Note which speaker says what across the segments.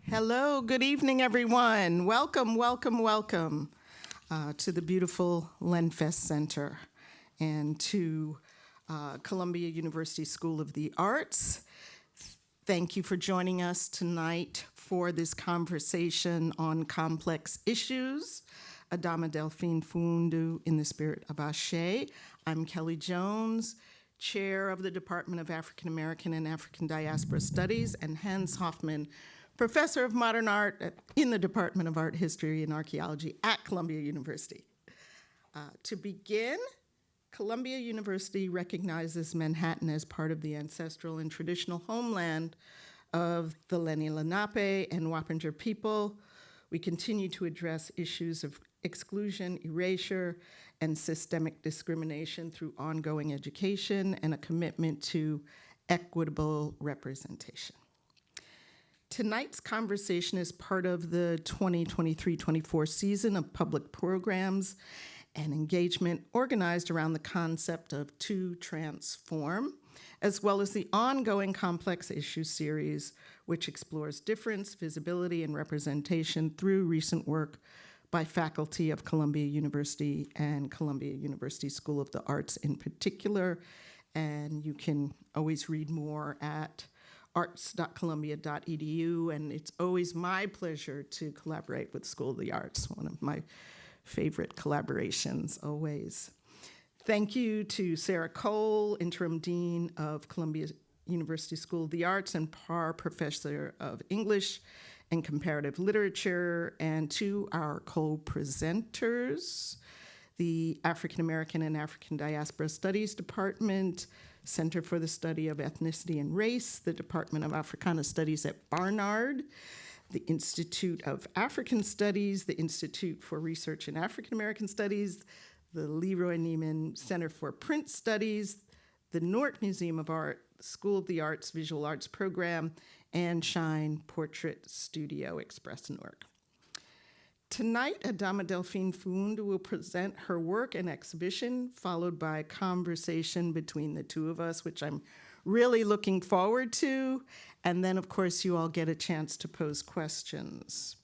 Speaker 1: Hello, good evening, everyone. Welcome to the beautiful Lenfest Center and to Columbia University School of the Arts. Thank you for joining us tonight for this conversation on complex issues. Adama Delphine Fundu in the spirit of Ashe. I'm Kelly Jones, Chair of the Department of African American and African Diaspora Studies, and Hans Hoffman, Professor of Modern Art in the Department of Art History and Archaeology at Columbia University. To begin, Columbia University recognizes Manhattan as part of the ancestral and traditional homeland of the Lenni Lenape and Wappinger people. We continue to address issues of exclusion, erasure, and systemic discrimination through ongoing education and a commitment to equitable representation. Tonight's conversation is part of the 2023-24 season of public programs and engagement organized around the concept of To Transform, as well as the ongoing Complex Issues series, which explores difference, visibility, and representation through recent work by faculty of Columbia University and Columbia University School of the Arts in particular. And you can always read more at arts.columbia.edu, and it's always my pleasure to collaborate with School of the Arts, one of my favorite collaborations always. Thank you to Sarah Cole, Interim Dean of Columbia University School of the Arts and Parr Professor of English and Comparative Literature, and to our co-presenters, the African American and African Diaspora Studies Department, Center for the Study of Ethnicity and Race, the Department of Africana Studies at Barnard, the Institute of African Studies, the Institute for Research in African American Studies, the Leroy Neiman Center for Print Studies, the Nort Museum of Art, School of the Arts Visual Arts Program, and Shine Portrait Studio Express and Work. Tonight, Adama Delphine Fundu will present her work and exhibition, followed by a conversation between the two of us, which I'm really looking forward to. And then, of course, you all get a chance to pose questions.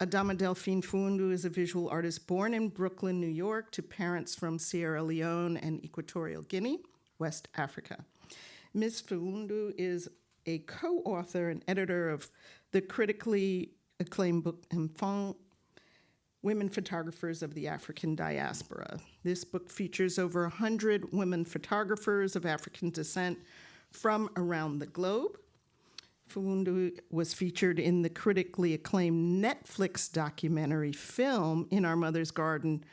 Speaker 1: Adama Delphine Fundu is a visual artist born in Brooklyn, New York, to parents from Sierra Leone and Equatorial Guinea, West Africa. Ms. Fundu is a co-author and editor of the critically acclaimed book Enfants, Women Photographers of the African Diaspora. This book features over 100 women photographers of African descent from around the globe. Fundu was featured in the critically acclaimed Netflix documentary film In Our Mother's Garden,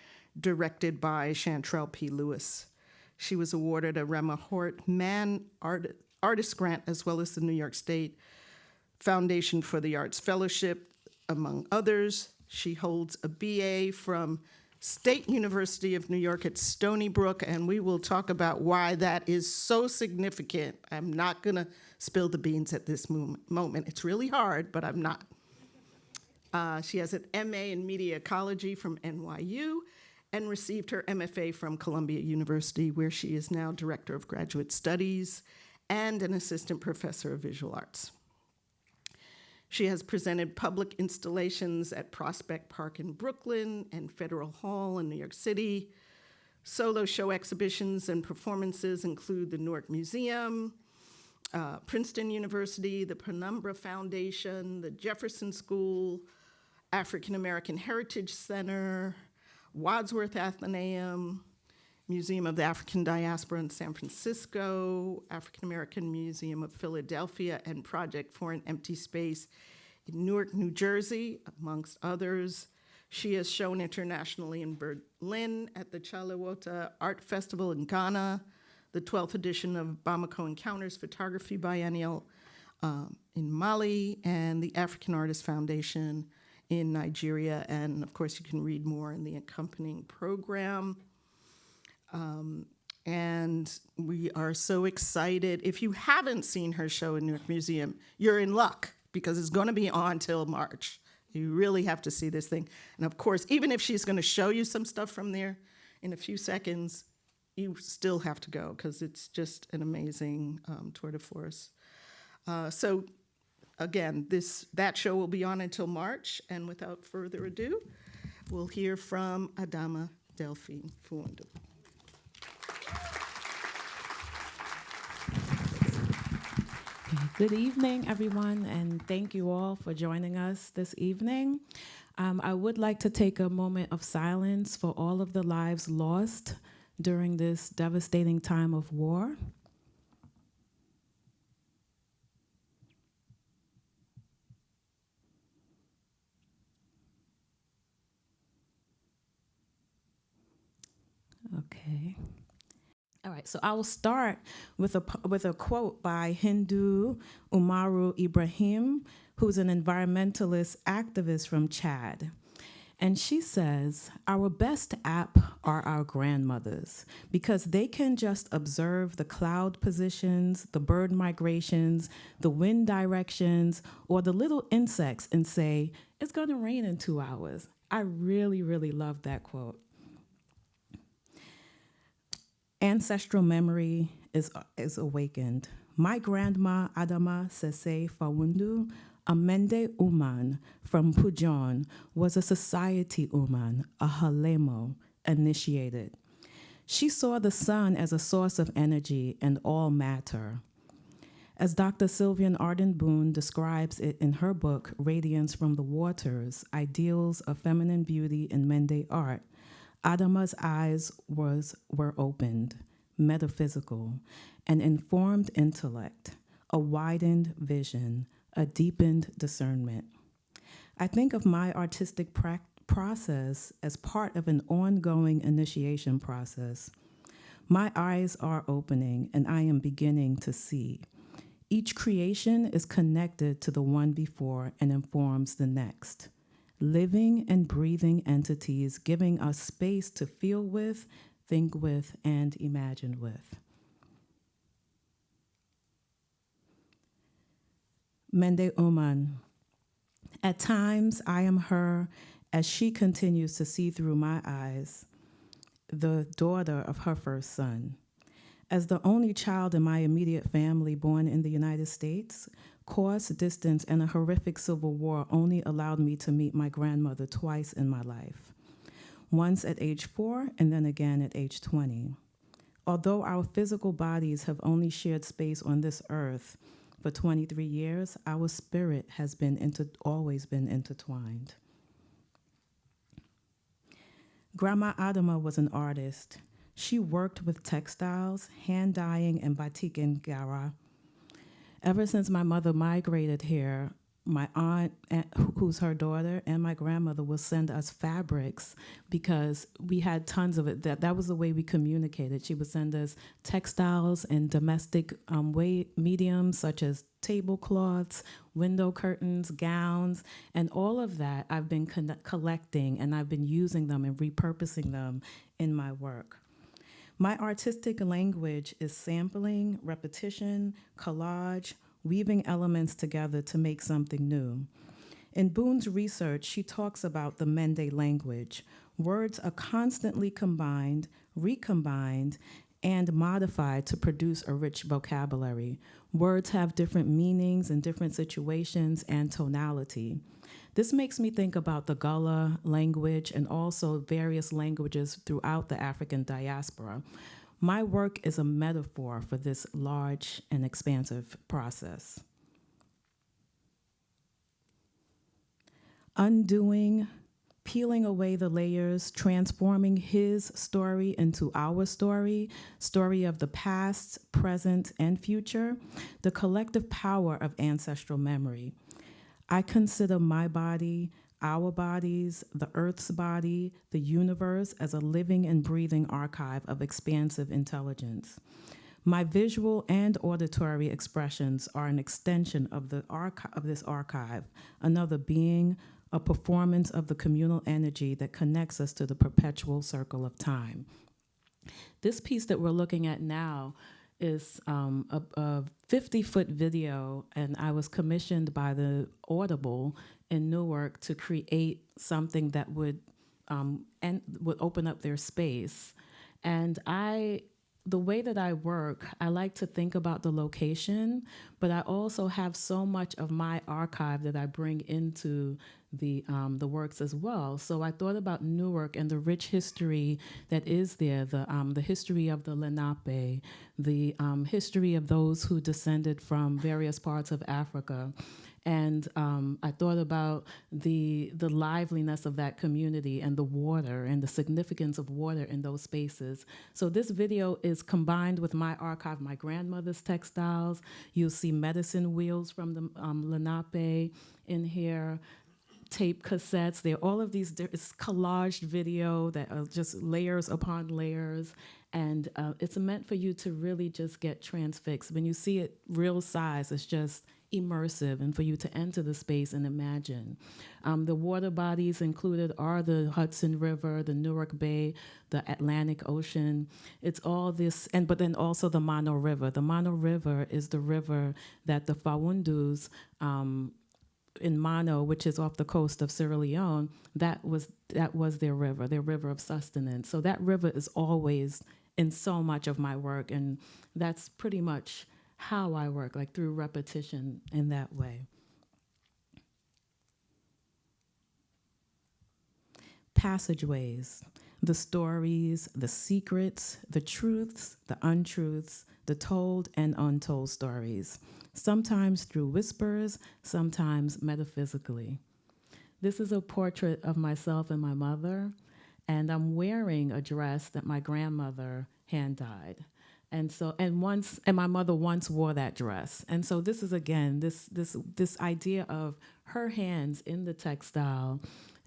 Speaker 1: directed by Chantrell P. Lewis. She was awarded a Rema Hort Mann Artist Grant, as well as the New York State Foundation for the Arts Fellowship, among others. She holds a BA from State University of New York at Stony Brook, and we will talk about why that is so significant. I'm not going to spill the beans at this moment. It's really hard, but I'm not. She has an MA in Media Ecology from NYU and received her MFA from Columbia University, where she is now Director of Graduate Studies and an Assistant Professor of Visual Arts. She has presented public installations at Prospect Park in Brooklyn and Federal Hall in New York City. Solo show exhibitions and performances include the Nort Museum, Princeton University, the Penumbra Foundation, the Jefferson School, African American Heritage Center, Wadsworth Atheneum, Museum of the African Diaspora in San Francisco, African American Museum of Philadelphia, and Project for an Empty Space in Newark, New Jersey, amongst others. She has shown internationally in Berlin at the Chalawota Art Festival in Ghana, the 12th edition of Bamako Encounters Photography Biennial in Mali, and the African Artists Foundation in Nigeria. And of course, you can read more in the accompanying program. And we are so excited. If you haven't seen her show in Newark Museum, you're in luck, because it's going to be on till March. You really have to see this thing. And of course, even if she's going to show you some stuff from there in a few seconds, you still have to go, because it's just an amazing tour de force. So again, that show will be on until March, and without further ado, we'll hear from Adama Delphine Fundo.
Speaker 2: Good evening, everyone, and thank you all for joining us this evening. I would like to take a moment of silence for all of the lives lost during this devastating time of war. Okay. All right, so I will start with a quote by Hindu Umaru Ibrahim, who's an environmentalist activist from Chad. And she says, our best app are our grandmothers because they can just observe the cloud positions, the bird migrations, the wind directions, or the little insects and say, it's gonna rain in 2 hours. I really, really love that quote. Ancestral memory is awakened. My grandma Adama Sese Fawundu Amende Uman from Pujon was a society Uman, a Halemo, initiated. She saw the sun as a source of energy and all matter. As Dr. Sylvian Arden Boone describes it in her book, Radiance from the Waters, Ideals of Feminine Beauty in Mende Art, Adama's eyes were opened, metaphysical, an informed intellect, a widened vision, a deepened discernment. I think of my artistic process as part of an ongoing initiation process. My eyes are opening and I am beginning to see. Each creation is connected to the one before and informs the next. Living and breathing entities giving us space to feel with, think with, and imagine with. Mende Oman. At times, I am her as she continues to see through my eyes, the daughter of her first son. As the only child in my immediate family born in the United States, course, distance, and a horrific civil war only allowed me to meet my grandmother twice in my life. Once at age 4 and then again at age 20. Although our physical bodies have only shared space on this earth for 23 years, our spirit has always been intertwined. Grandma Adama was an artist. She worked with textiles, hand dyeing, and batik in Gara. Ever since my mother migrated here, my aunt, who's her daughter, and my grandmother will send us fabrics because we had tons of it. That was the way we communicated. She would send us textiles and domestic mediums such as tablecloths, window curtains, gowns, and all of that I've been collecting, and I've been using them and repurposing them in my work. My artistic language is sampling, repetition, collage, weaving elements together to make something new. In Boone's research, she talks about the Mende language. Words are constantly combined, recombined, and modified to produce a rich vocabulary. Words have different meanings in different situations and tonality. This makes me think about the Gullah language and also various languages throughout the African diaspora. My work is a metaphor for this large and expansive process. Undoing, peeling away the layers, transforming his story into our story of the past, present, and future, the collective power of ancestral memory. I consider my body, our bodies, the Earth's body, the universe as a living and breathing archive of expansive intelligence. My visual and auditory expressions are an extension of this archive, another being, a performance of the communal energy that connects us to the perpetual circle of time. This piece that we're looking at now is a 50-foot video, and I was commissioned by the Audible in Newark to create something that would open up their space. And I the way that I work, I like to think about the location, but I also have so much of my archive that I bring into the works as well. So I thought about Newark and the rich history that is there, the history of the Lenape, the history of those who descended from various parts of Africa. And I thought about the liveliness of that community and the water and the significance of water in those spaces. So this video is combined with my archive, my grandmother's textiles. You'll see medicine wheels from the Lenape in here, tape cassettes. There are all of these, it's collaged video that are just layers upon layers. And it's meant for you to really just get transfixed. When you see it real size, it's just immersive and for you to enter the space and imagine. The water bodies included are the Hudson River, the Newark Bay, the Atlantic Ocean. It's all this, but then also the Mano River. The Mano River is the river that the Fawundus in Mano, which is off the coast of Sierra Leone, that was their river of sustenance. So that river is always in so much of my work, and that's pretty much how I work, like through repetition in that way. Passageways, the stories, the secrets, the truths, the untruths, the told and untold stories, sometimes through whispers, sometimes metaphysically. This is a portrait of myself and my mother, and I'm wearing a dress that my grandmother hand-dyed. And my mother once wore that dress. And so this is, again, this idea of her hands in the textile,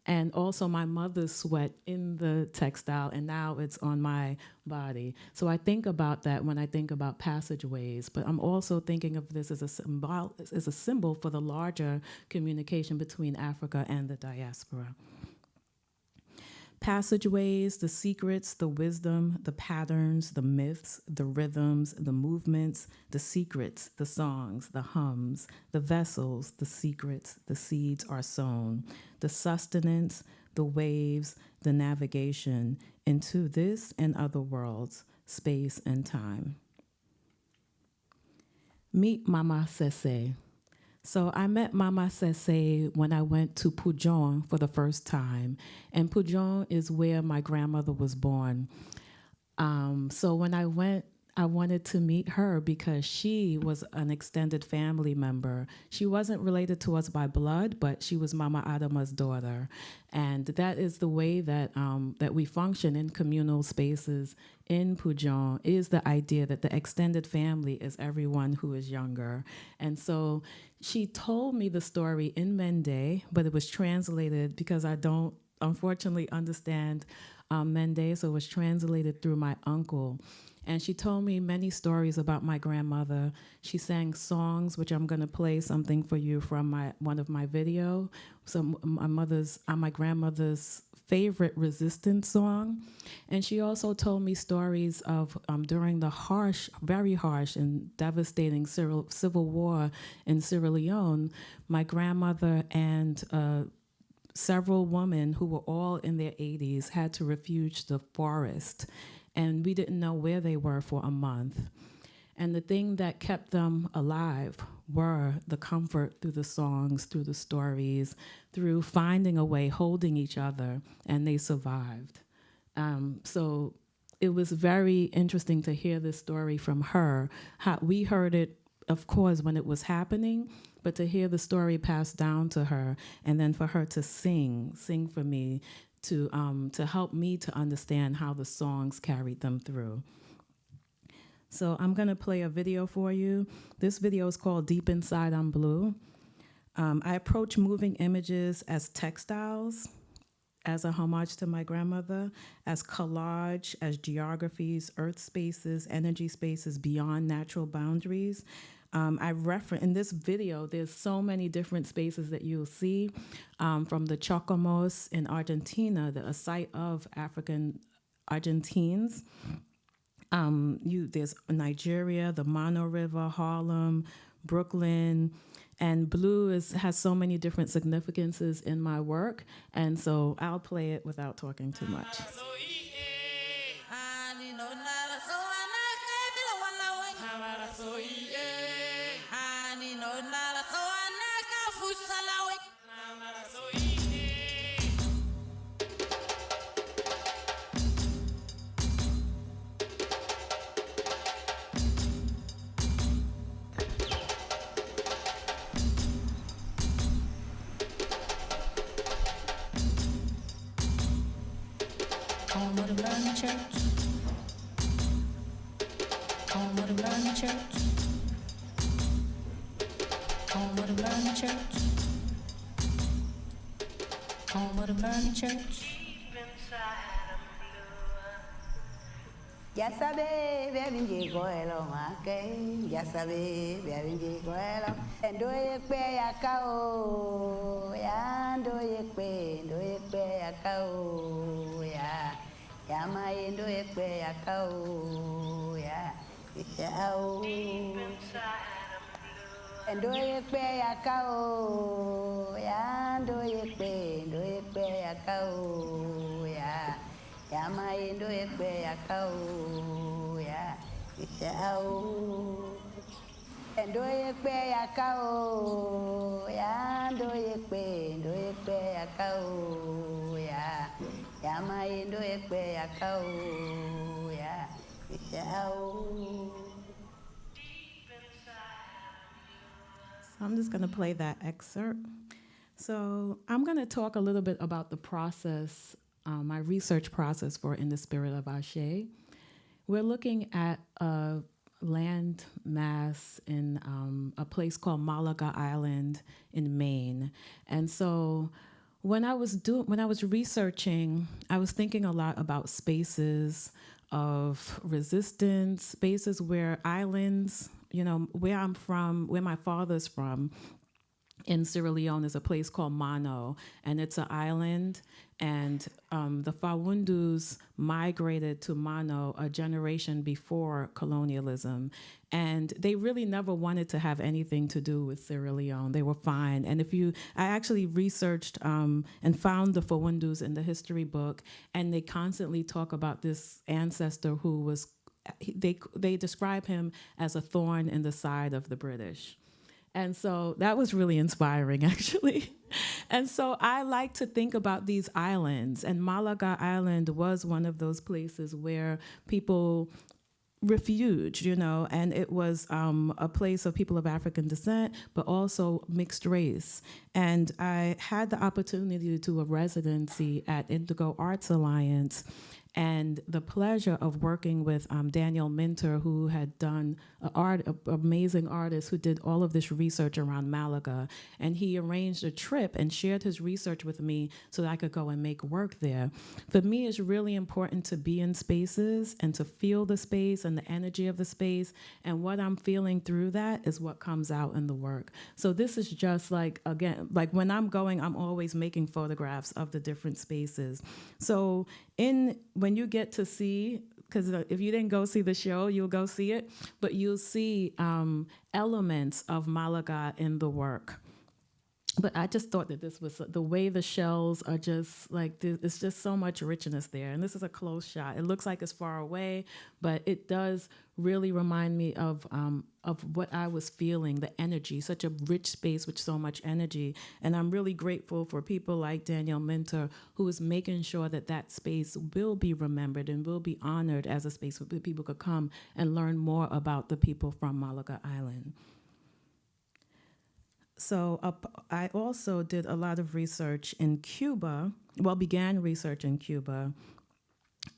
Speaker 2: and also my mother's sweat in the textile, and now it's on my body. So I think about that when I think about passageways, but I'm also thinking of this as a symbol for the larger communication between Africa and the diaspora. Passageways, the secrets, the wisdom, the patterns, the myths, the rhythms, the movements, the secrets, the songs, the hums, the vessels, the secrets, the seeds are sown, the sustenance, the waves, the navigation into this and other worlds, space and time. Meet Mama Sese. So I met Mama Sese when I went to Pujon for the first time. And Pujon is where my grandmother was born. So when I went, I wanted to meet her because she was an extended family member. She wasn't related to us by blood, but she was Mama Adama's daughter. And that is the way that, that we function in communal spaces in Pujon, is the idea that the extended family is everyone who is younger. And so she told me the story in Mende, but it was translated because I don't, unfortunately, understand Mende, so it was translated through my uncle. And she told me many stories about my grandmother. She sang songs, which I'm going to play something for you from one of my video. So my grandmother's favorite resistance song. And she also told me stories of during the very harsh and devastating civil war in Sierra Leone, my grandmother and several women who were all in their 80s had to refuge the forest. And we didn't know where they were for a month. And the thing that kept them alive were the comfort through the songs, through the stories, through finding a way, holding each other, and they survived. So it was very interesting to hear this story from her. We heard it, of course, when it was happening, but to hear the story passed down to her, and then for her to sing for me, to help me to understand how the songs carried them through. So I'm gonna play a video for you. This video is called Deep Inside I'm Blue. I approach moving images as textiles, as a homage to my grandmother, as collage, as geographies, earth spaces, energy spaces beyond natural boundaries. In this video, there's so many different spaces that you'll see, from the Chocomos in Argentina, a site of African Argentines. There's Nigeria, the Mano River, Harlem, Brooklyn, and blue has so many different significances in my work, and so I'll play it without talking too much.
Speaker 3: church. Home of the Burning Church. Home of the Burning Church. Home of the Burning Church.
Speaker 4: Ya sabe, bebinji goelo make. Ya sabe, bebinji goelo. Endo yekpe yakao, ya endo yekpe yakao, ya. Ya ma endo yekpe yakao, ya. Yao. Endo yekpe yakao, ya endo yekpe yakao, ya. Ya ma endo yekpe yakao, ya. Yao. Endo yekpe yakao, ya endo yekpe yakao, ya. Ya ma endo yekpe yakao, ya. Yao.
Speaker 2: So I'm just going to play that excerpt. So I'm going to talk a little bit about the process, my research process for In the Spirit of Ashe. We're looking at a land mass in a place called Malaga Island in Maine. And so when I was researching, I was thinking a lot about spaces of resistance, spaces where islands, you know, where I'm from, where my father's from, in Sierra Leone is a place called Mano, and it's an island, and the Fawundus migrated to Mano a generation before colonialism, and they really never wanted to have anything to do with Sierra Leone. They were fine. And I actually researched and found the Fawundus in the history book, and they constantly talk about this ancestor who was, they describe him as a thorn in the side of the British. And so that was really inspiring, actually. And so I like to think about these islands, and Malaga Island was one of those places where people refuge, you know, and it was a place of people of African descent, but also mixed race. And I had the opportunity to do a residency at Indigo Arts Alliance, and the pleasure of working with Daniel Minter, who had done an amazing artist who did all of this research around Malaga. And he arranged a trip and shared his research with me so that I could go and make work there. For me, it's really important to be in spaces and to feel the space and the energy of the space. And what I'm feeling through that is what comes out in the work. So this is just like, again, like when I'm going, I'm always making photographs of the different spaces. So when you get to see, because if you didn't go see the show, you'll go see it, but you'll see elements of Malaga in the work. But I just thought that this was, the way the shells are just like, it's just so much richness there. And this is a close shot. It looks like it's far away, but it does really remind me of what I was feeling, the energy, such a rich space with so much energy. And I'm really grateful for people like Daniel Minter, who is making sure that that space will be remembered and will be honored as a space where people could come and learn more about the people from Malaga Island. So I also did a lot of research in Cuba, began research in Cuba.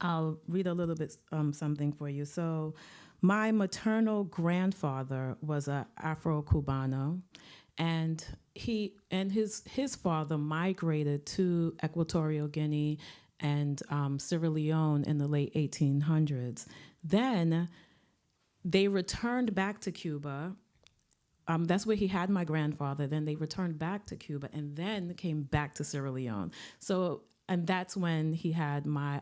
Speaker 2: I'll read a little bit something for you. So my maternal grandfather was an Afro-Cubano, and his father migrated to Equatorial Guinea and Sierra Leone in the late 1800s. Then they returned back to Cuba. That's where he had my grandfather. Then they returned back to Cuba and then came back to Sierra Leone. So, and that's when he had my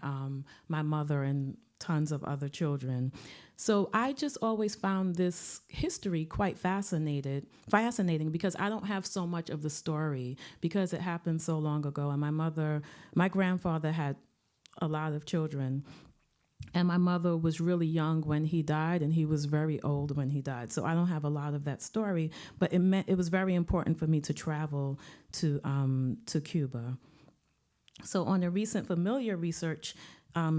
Speaker 2: mother and tons of other children. So I just always found this history quite fascinating because I don't have so much of the story because it happened so long ago. And my grandfather had a lot of children. And my mother was really young when he died, and he was very old when he died. So I don't have a lot of that story, but it was very important for me to travel to Cuba. So on a recent familiar research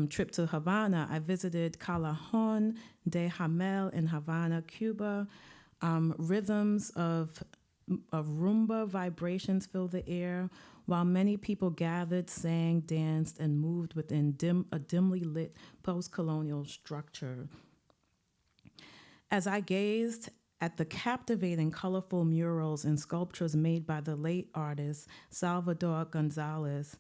Speaker 2: trip to Havana, I visited Callejón de Hamel in Havana, Cuba. Rhythms of Rumba vibrations filled the air, while many people gathered, sang, danced, and moved within a dimly lit post-colonial structure. As I gazed at the captivating, colorful murals and sculptures made by the late artist Salvador Gonzalez,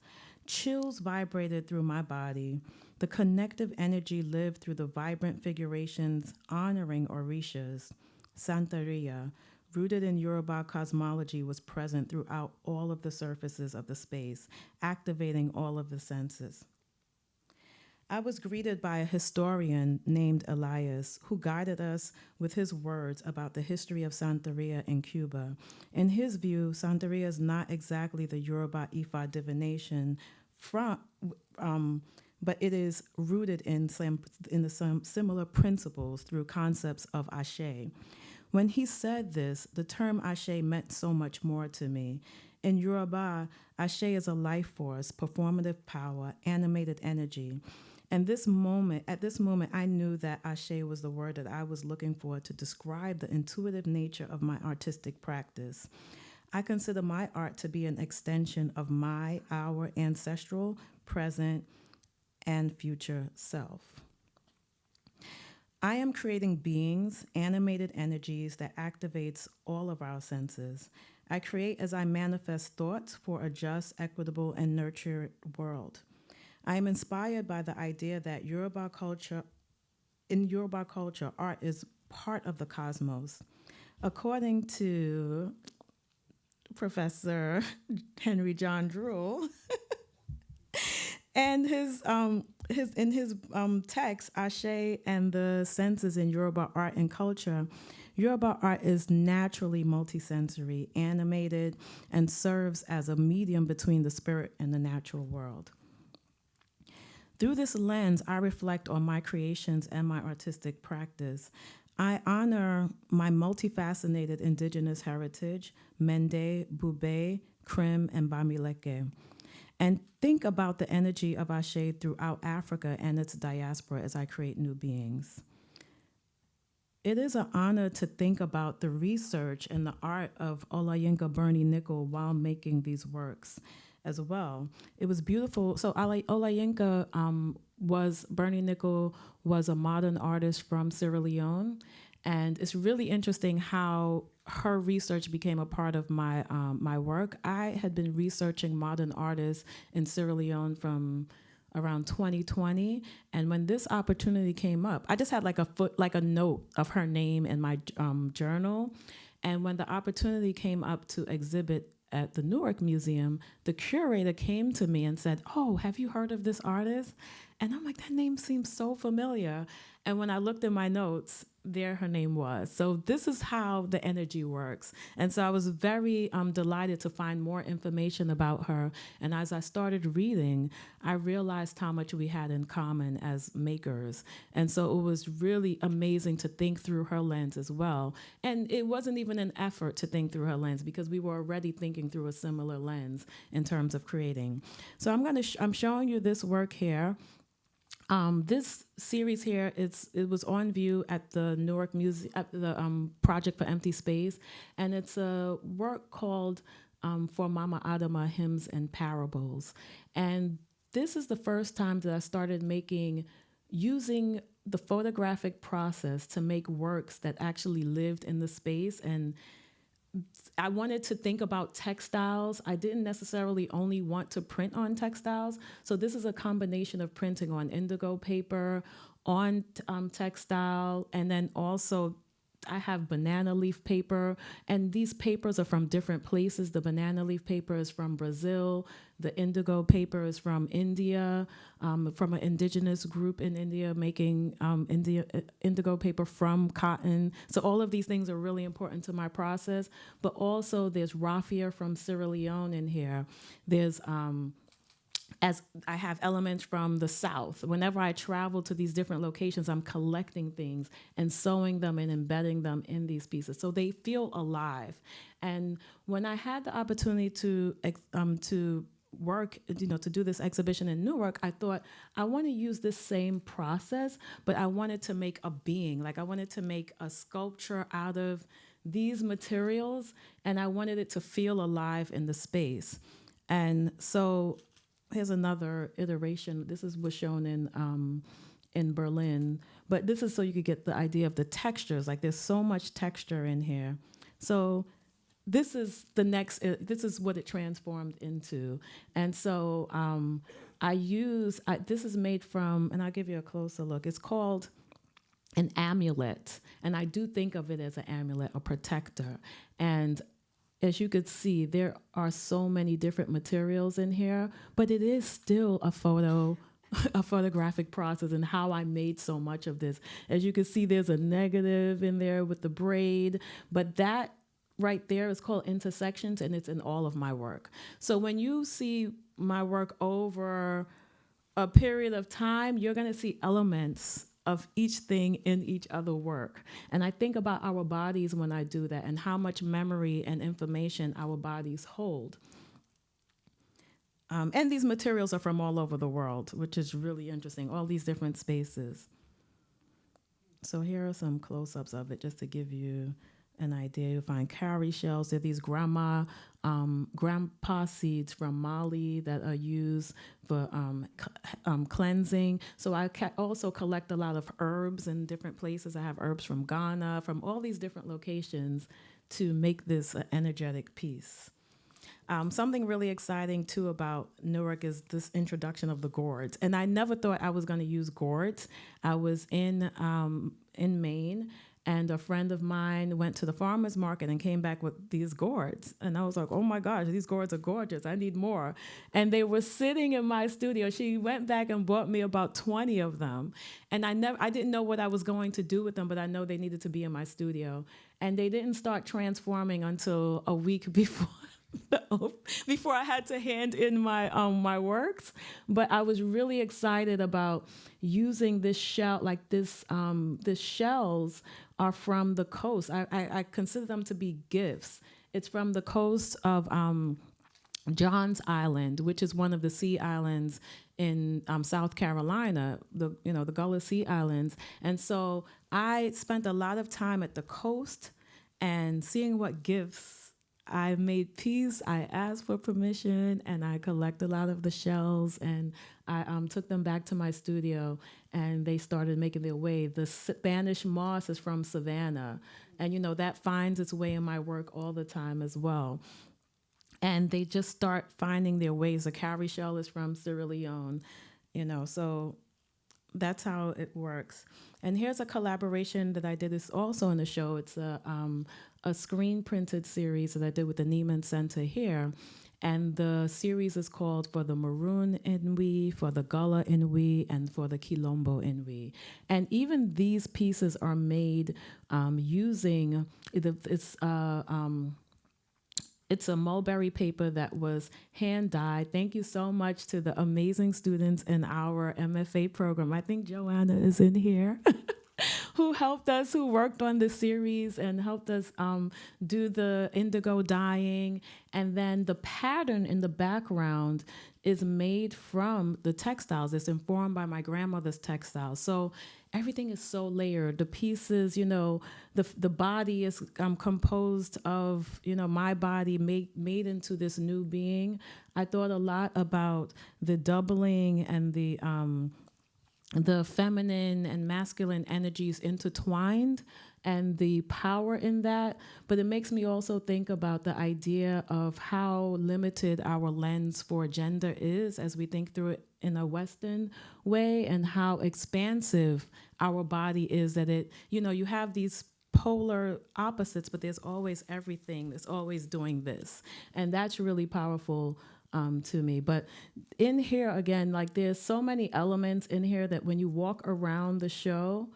Speaker 2: chills vibrated through my body. The connective energy lived through the vibrant figurations honoring Orishas. Santeria, rooted in Yoruba cosmology, was present throughout all of the surfaces of the space, activating all of the senses. I was greeted by a historian named Elias, who guided us with his words about the history of Santeria in Cuba. In his view, Santeria is not exactly the Yoruba Ifa divination, but it is rooted in some similar principles through concepts of Ashe. When he said this, the term Ashe meant so much more to me. In Yoruba, Ashe is a life force, performative power, animated energy. And at this moment, I knew that Ashe was the word that I was looking for to describe the intuitive nature of my artistic practice. I consider my art to be an extension of our ancestral, present, and future self. I am creating beings, animated energies that activates all of our senses. I create as I manifest thoughts for a just, equitable, and nurtured world. I am inspired by the idea that in Yoruba culture, art is part of the cosmos. According to Professor Henry John Drull, and his text, Ashe and the Senses in Yoruba Art and Culture, Yoruba art is naturally multisensory, animated, and serves as a medium between the spirit and the natural world. Through this lens, I reflect on my creations and my artistic practice. I honor my multifaceted indigenous heritage, Mende, Bube, Krim, and Bamileke, and think about the energy of Ashe throughout Africa and its diaspora as I create new beings. It is an honor to think about the research and the art of Olayinka Bernie Nickel while making these works as well. It was beautiful. So Olayinka Bernie Nickel was a modern artist from Sierra Leone, and it's really interesting how her research became a part of my my work. I had been researching modern artists in Sierra Leone from around 2020, and when this opportunity came up, I just had like a note of her name in my journal, and when the opportunity came up to exhibit at the Newark Museum, the curator came to me and said, "Oh, have you heard of this artist?" And I'm like, that name seems so familiar. And when I looked in my notes, there her name was. So this is how the energy works. And so I was very delighted to find more information about her. And as I started reading, I realized how much we had in common as makers. And so it was really amazing to think through her lens as well. And it wasn't even an effort to think through her lens because we were already thinking through a similar lens in terms of creating. So I'm showing you this work here. This series here, it was on view at the Newark Museum, at the Project for Empty Space, and it's a work called For Mama Adama, Hymns and Parables. And this is the first time that I started using the photographic process to make works that actually lived in the space. And I wanted to think about textiles. I didn't necessarily only want to print on textiles. So this is a combination of printing on indigo paper, on textile, and then also I have banana leaf paper, and these papers are from different places. The banana leaf paper is from Brazil. The indigo paper is from India, from an indigenous group in India making indigo paper from cotton. So all of these things are really important to my process. But also there's raffia from Sierra Leone in here. There's as I have elements from the South. Whenever I travel to these different locations, I'm collecting things and sewing them and embedding them in these pieces so they feel alive. And when I had the opportunity to work, to do this exhibition in Newark, I thought I want to use this same process, but I wanted to make a being. Like I wanted to make a sculpture out of these materials, and I wanted it to feel alive in the space. And so here's another iteration. This was shown in Berlin, but this is so you could get the idea of the textures. Like there's so much texture in here. So this is the next, this is what it transformed into. And so this is made from, and I'll give you a closer look. It's called an amulet. And I do think of it as an amulet, a protector. And as you could see, there are so many different materials in here, but it is still a photographic process and how I made so much of this. As you can see, there's a negative in there with the braid, but that right there is called intersections, and it's in all of my work. So when you see my work over a period of time, you're gonna see elements of each thing in each other work. And I think about our bodies when I do that and how much memory and information our bodies hold. And these materials are from all over the world, which is really interesting, all these different spaces. So here are some close-ups of it, just to give you an idea. You'll find cowrie shells. There are these grandpa seeds from Mali that are used for cleansing. So I also collect a lot of herbs in different places. I have herbs from Ghana, from all these different locations to make this an energetic piece. Something really exciting, too, about Newark is this introduction of the gourds. And I never thought I was going to use gourds. I was in Maine, and a friend of mine went to the farmer's market and came back with these gourds. And I was like, oh, my gosh, these gourds are gorgeous. I need more. And they were sitting in my studio. She went back and bought me about 20 of them. And I didn't know what I was going to do with them, but I know they needed to be in my studio. And they didn't start transforming until a week before I had to hand in my works. But I was really excited about using this shell, like this shells are from the coast. I consider them to be gifts. It's from the coast of Johns Island, which is one of the sea islands in South Carolina, the Gullah Sea Islands. And so I spent a lot of time at the coast and seeing what gifts I made peace. I asked for permission, and I collect a lot of the shells, and I took them back to my studio, and they started making their way. The Spanish moss is from Savannah, and that finds its way in my work all the time as well. And they just start finding their ways. The cowrie shell is from Sierra Leone, so that's how it works. And here's a collaboration that I did. It's also in the show. It's a screen printed series that I did with the Neiman Center here. And the series is called For the Maroon Inwi, For the Gullah Inwi, and For the Quilombo Inwi. And even these pieces are made using, it's a mulberry paper that was hand dyed. Thank you so much to the amazing students in our MFA program. I think Joanna is in here. Who helped us, who worked on the series and helped us do the indigo dyeing. And then the pattern in the background is made from the textiles. It's informed by my grandmother's textiles. So everything is so layered. The pieces, the body is composed of, my body made into this new being. I thought a lot about the doubling and the feminine and masculine energies intertwined and the power in that. But it makes me also think about the idea of how limited our lens for gender is as we think through it in a Western way, and how expansive our body is, that you have these polar opposites, but there's always everything. There's always doing this. And that's really powerful to me. But in here, again, there's so many elements in here that when you walk around the show,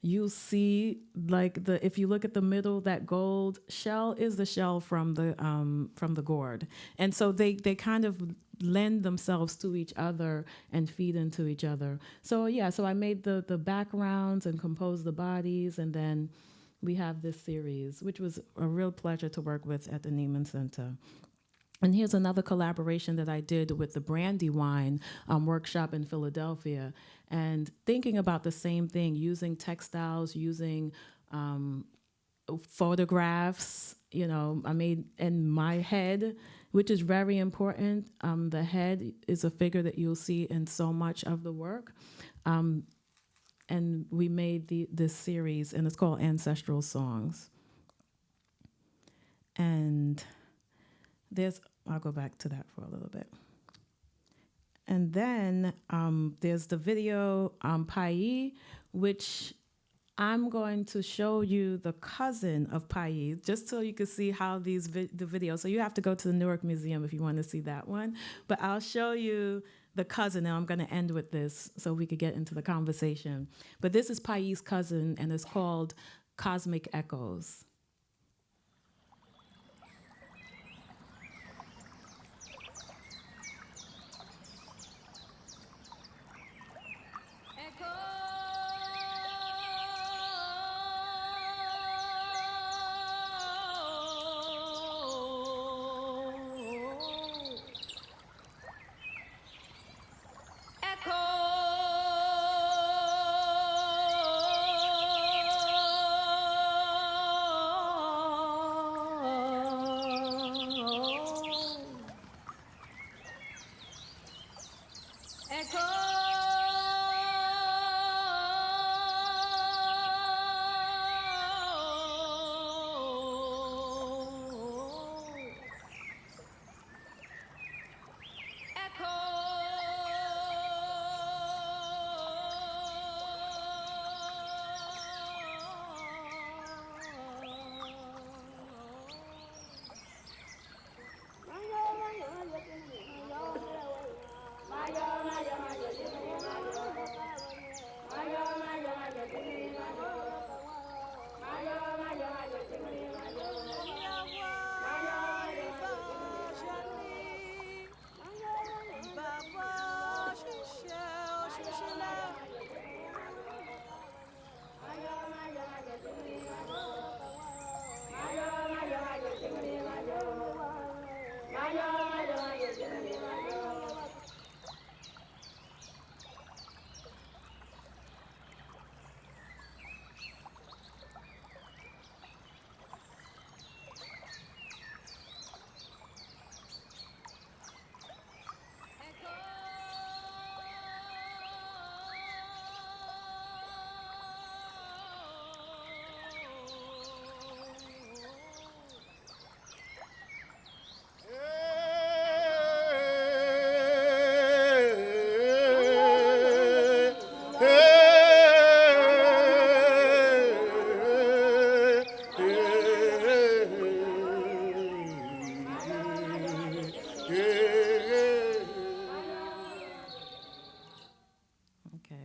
Speaker 2: you'll see, if you look at the middle, that gold shell is the shell from the gourd. And so they kind of lend themselves to each other and feed into each other. So so I made the backgrounds and composed the bodies, and then we have this series, which was a real pleasure to work with at the Neiman Center. And here's another collaboration that I did with the Brandywine workshop in Philadelphia, and thinking about the same thing, using textiles, using photographs, I made in my head, which is very important. The head is a figure that you'll see in so much of the work. And we made this series, and it's called Ancestral Songs. And I'll go back to that for a little bit. And then there's the video, Pai, which I'm going to show you the cousin of Pai, just so you can see how the videos. So you have to go to the Newark Museum if you want to see that one. But I'll show you the cousin, and I'm going to end with this so we could get into the conversation. But this is Pai's cousin, and it's called Cosmic Echoes.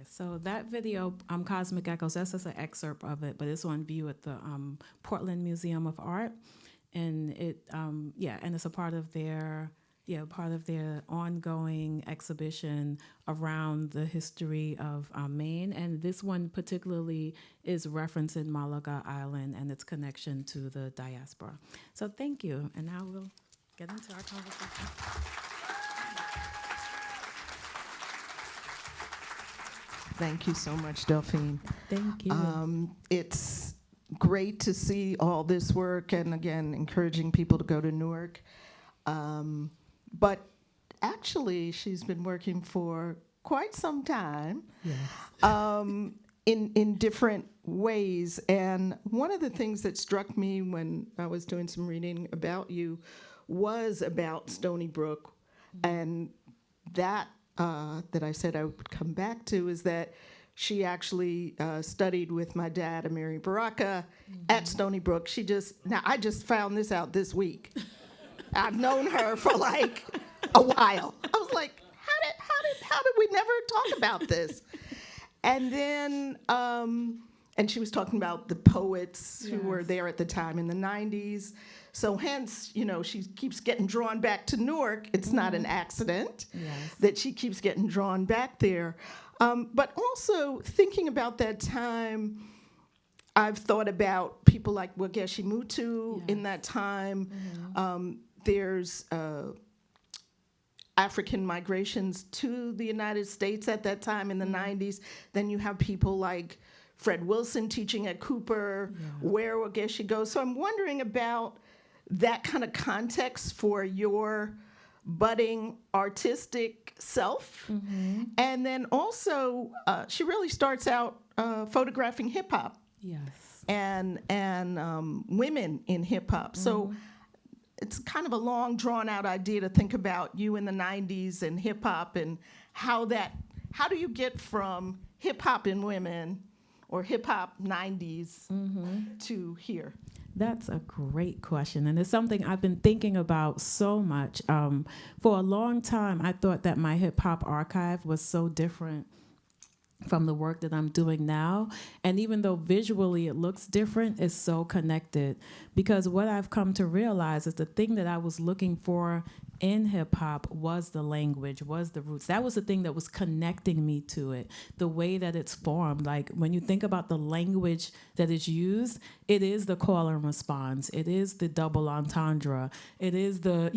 Speaker 2: So that video, Cosmic Echoes, that's just an excerpt of it, but it's on view at the Portland Museum of Art, and and it's a part of their ongoing exhibition around the history of Maine, and this one particularly is referencing Malaga Island and its connection to the diaspora. So thank you, and now we'll get into our conversation.
Speaker 1: Thank you so much, Delphine.
Speaker 2: Thank you.
Speaker 1: It's great to see all this work, and again, encouraging people to go to Newark. But actually, she's been working for quite some time.
Speaker 2: Yes.
Speaker 1: In different ways. And one of the things that struck me when I was doing some reading about you was about Stony Brook, and that I said I would come back to is that she actually studied with my dad, Amiri Baraka, at Stony Brook. I just found this out this week. I've known her for like a while. I was like, how did we never talk about this? And then, and she was talking about the poets who were there at the time in the 90s. So hence, she keeps getting drawn back to Newark. It's not an accident that she keeps getting drawn back there. But also thinking about that time, I've thought about people like Wageshi Mutu in that time. There's African migrations to the United States at that time in the 90s. Then you have people like Fred Wilson teaching at Cooper, where Wageshi goes. So I'm wondering about that kind of context for your budding artistic self. And then also, she really starts out photographing hip hop
Speaker 2: Yes.
Speaker 1: and women in hip hop. So it's kind of a long, drawn out idea to think about you in the 90s and hip hop and how do you get from hip hop and women or hip hop 90s to here?
Speaker 2: That's a great question, and it's something I've been thinking about so much. For a long time, I thought that my hip hop archive was so different from the work that I'm doing now. And even though visually it looks different, it's so connected. Because what I've come to realize is the thing that I was looking for in hip hop was the language, was the roots. That was the thing that was connecting me to it, the way that it's formed. Like when you think about the language that is used, it is the call and response. It is the double entendre. It is the,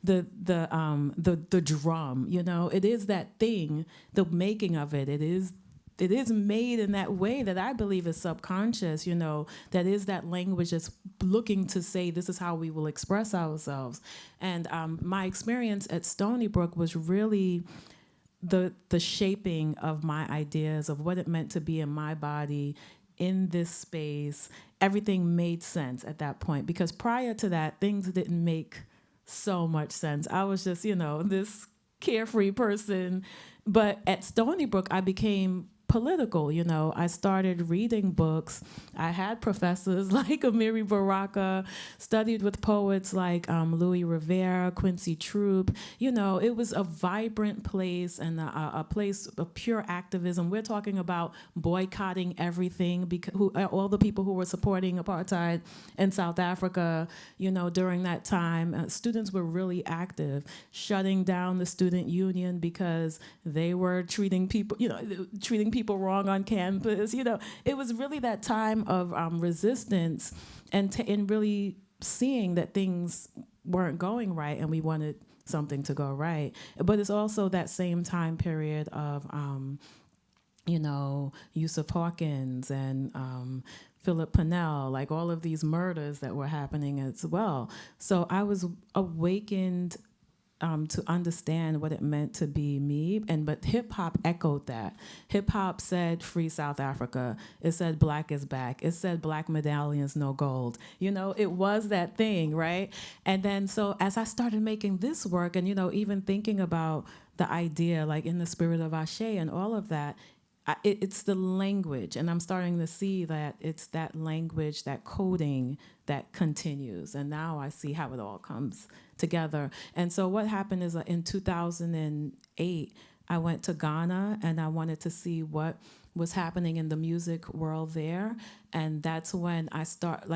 Speaker 2: the drum, it is that thing, the making of it. It is made in that way that I believe is subconscious, that is that language that's looking to say this is how we will express ourselves. And my experience at Stony Brook was really the shaping of my ideas of what it meant to be in my body, in this space. Everything made sense at that point, because prior to that, things didn't make so much sense. I was just, this carefree person. But at Stony Brook, I became political. I started reading books. I had professors like Amiri Baraka, studied with poets like Louis Rivera, Quincy Troop. It was a vibrant place and a place of pure activism. We're talking about boycotting everything, because all the people who were supporting apartheid in South Africa, during that time, students were really active, shutting down the student union because they were treating people wrong on campus. It was really that time of resistance and really seeing that things weren't going right and we wanted something to go right. But it's also that same time period of, Yusuf Hawkins and Philip Pennell, like all of these murders that were happening as well. So I was awakened to understand what it meant to be me, but hip hop echoed that. Hip hop said "Free South Africa." It said "Black is back." It said "Black medallions, no gold." It was that thing, right? And then so as I started making this work, and even thinking about the idea, like in the spirit of Ashe and all of that, it's the language, and I'm starting to see that it's that language, that coding that continues. And now I see how it all comes together. And so what happened is in 2008, I went to Ghana and I wanted to see what was happening in the music world there. And that's when I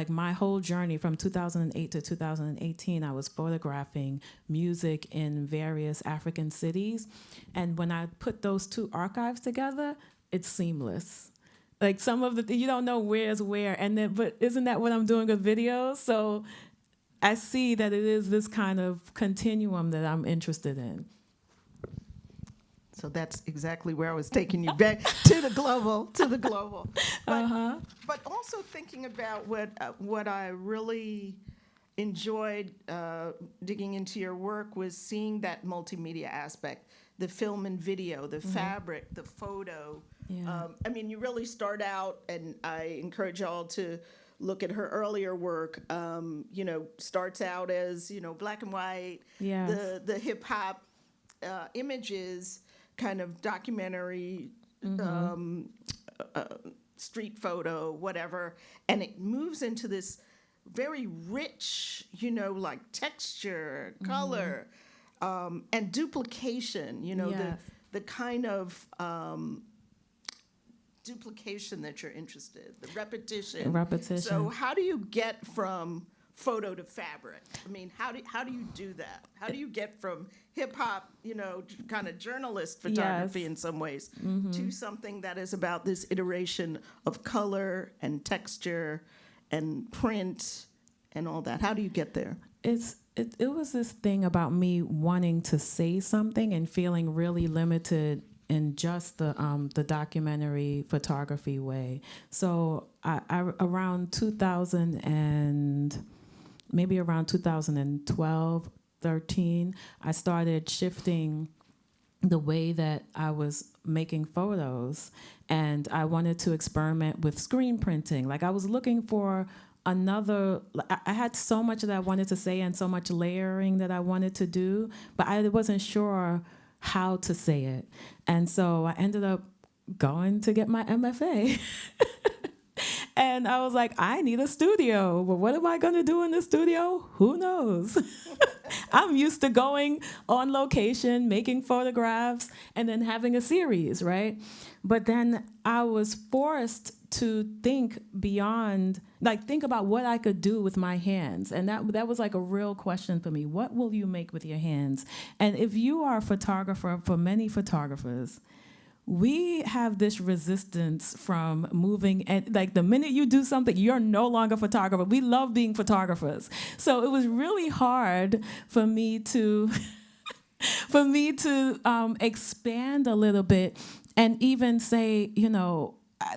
Speaker 2: my whole journey from 2008 to 2018, I was photographing music in various African cities. And when I put those two archives together, it's seamless. Like some of you don't know where's where, but isn't that what I'm doing with videos? So I see that it is this kind of continuum that I'm interested in.
Speaker 1: So that's exactly where I was taking you back to the global. But also thinking about what I really enjoyed digging into your work was seeing that multimedia aspect, the film and video, the fabric, the photo.
Speaker 2: Yeah.
Speaker 1: You really start out, and I encourage y'all to look at her earlier work. Starts out as black and white,
Speaker 2: Yes.
Speaker 1: the hip hop images, kind of documentary, street photo, whatever, and it moves into this very rich, like texture, color, and duplication.
Speaker 2: Yes.
Speaker 1: The kind of duplication that you're interested, the repetition. So how do you get from photo to fabric? How do you do that? How do you get from hip hop, kind of journalist photography in some ways, to something that is about this iteration of color and texture and print and all that? How do you get there?
Speaker 2: It was this thing about me wanting to say something and feeling really limited in just the documentary photography way. So I around 2000 and maybe around 2012, 13, I started shifting the way that I was making photos, and I wanted to experiment with screen printing. Like I was looking for another, I had so much that I wanted to say and so much layering that I wanted to do, but I wasn't sure how to say it. And so I ended up going to get my MFA. And I was like, I need a studio. Well, what am I going to do in the studio? Who knows? I'm used to going on location, making photographs, and then having a series, right? But then I was forced to think beyond, like think about what I could do with my hands. And that was like a real question for me. What will you make with your hands? And if you are a photographer, for many photographers, we have this resistance from moving, and like the minute you do something, you're no longer a photographer. We love being photographers. So it was really hard for me to expand a little bit and even say,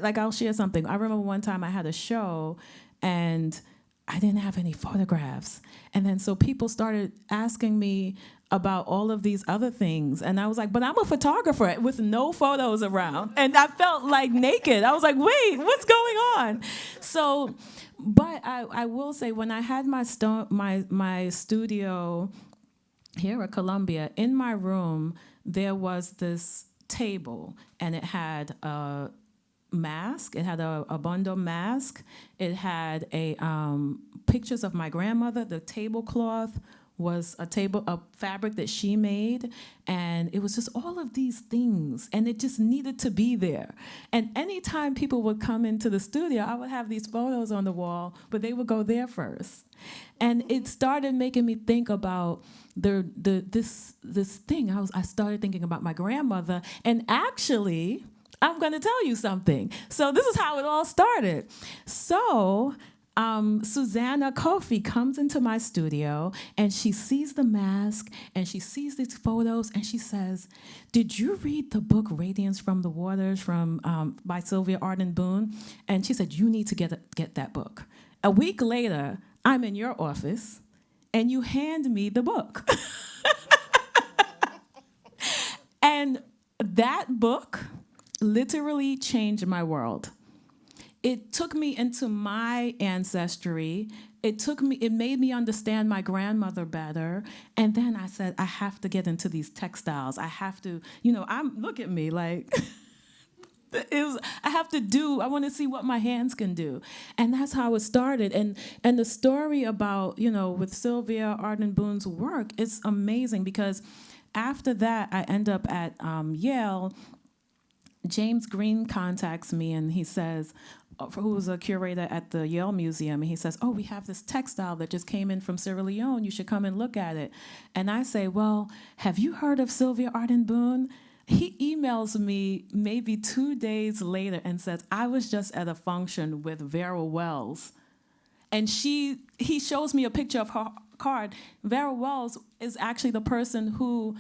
Speaker 2: like I'll share something. I remember one time I had a show and I didn't have any photographs. And then so people started asking me about all of these other things. And I was like, but I'm a photographer with no photos around. And I felt like naked. I was like, wait, what's going on? So, but I will say, when I had my studio here at Columbia, in my room, there was this table, and it had a mask. It had a bundle mask. It had pictures of my grandmother. The tablecloth was a fabric that she made, and it was just all of these things, and it just needed to be there. And anytime people would come into the studio, I would have these photos on the wall, but they would go there first. And it started making me think about this thing. I started thinking about my grandmother, and actually, I'm going to tell you something. So this is how it all started. So Susanna Kofi comes into my studio, and she sees the mask, and she sees these photos, and she says, did you read the book Radiance from the Waters by Sylvia Arden Boone? And she said, you need to get that book. A week later, I'm in your office, and you hand me the book. And that book literally changed my world. It took me into my ancestry. It made me understand my grandmother better. And then I said, I have to get into these textiles. I have to, look at me like, I want to see what my hands can do. And that's how it started. And the story about, with Sylvia Arden Boone's work is amazing, because after that, I end up at Yale. James Green contacts me, and he says, who was a curator at the Yale Museum, and he says, we have this textile that just came in from Sierra Leone. You should come and look at it. And I say, well, have you heard of Sylvia Arden Boone? He emails me maybe 2 days later and says, I was just at a function with Vera Wells. And he shows me a picture of her card. Vera Wells is actually the person who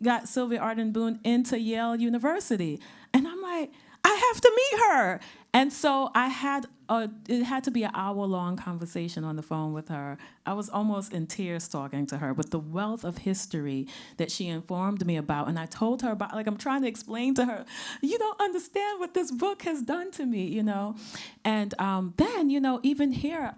Speaker 2: got Sylvia Arden Boone into Yale University. And I'm like, I have to meet her. And so it had to be an hour-long conversation on the phone with her. I was almost in tears talking to her with the wealth of history that she informed me about. And I told her about, I'm trying to explain to her, you don't understand what this book has done to me, And then, even here,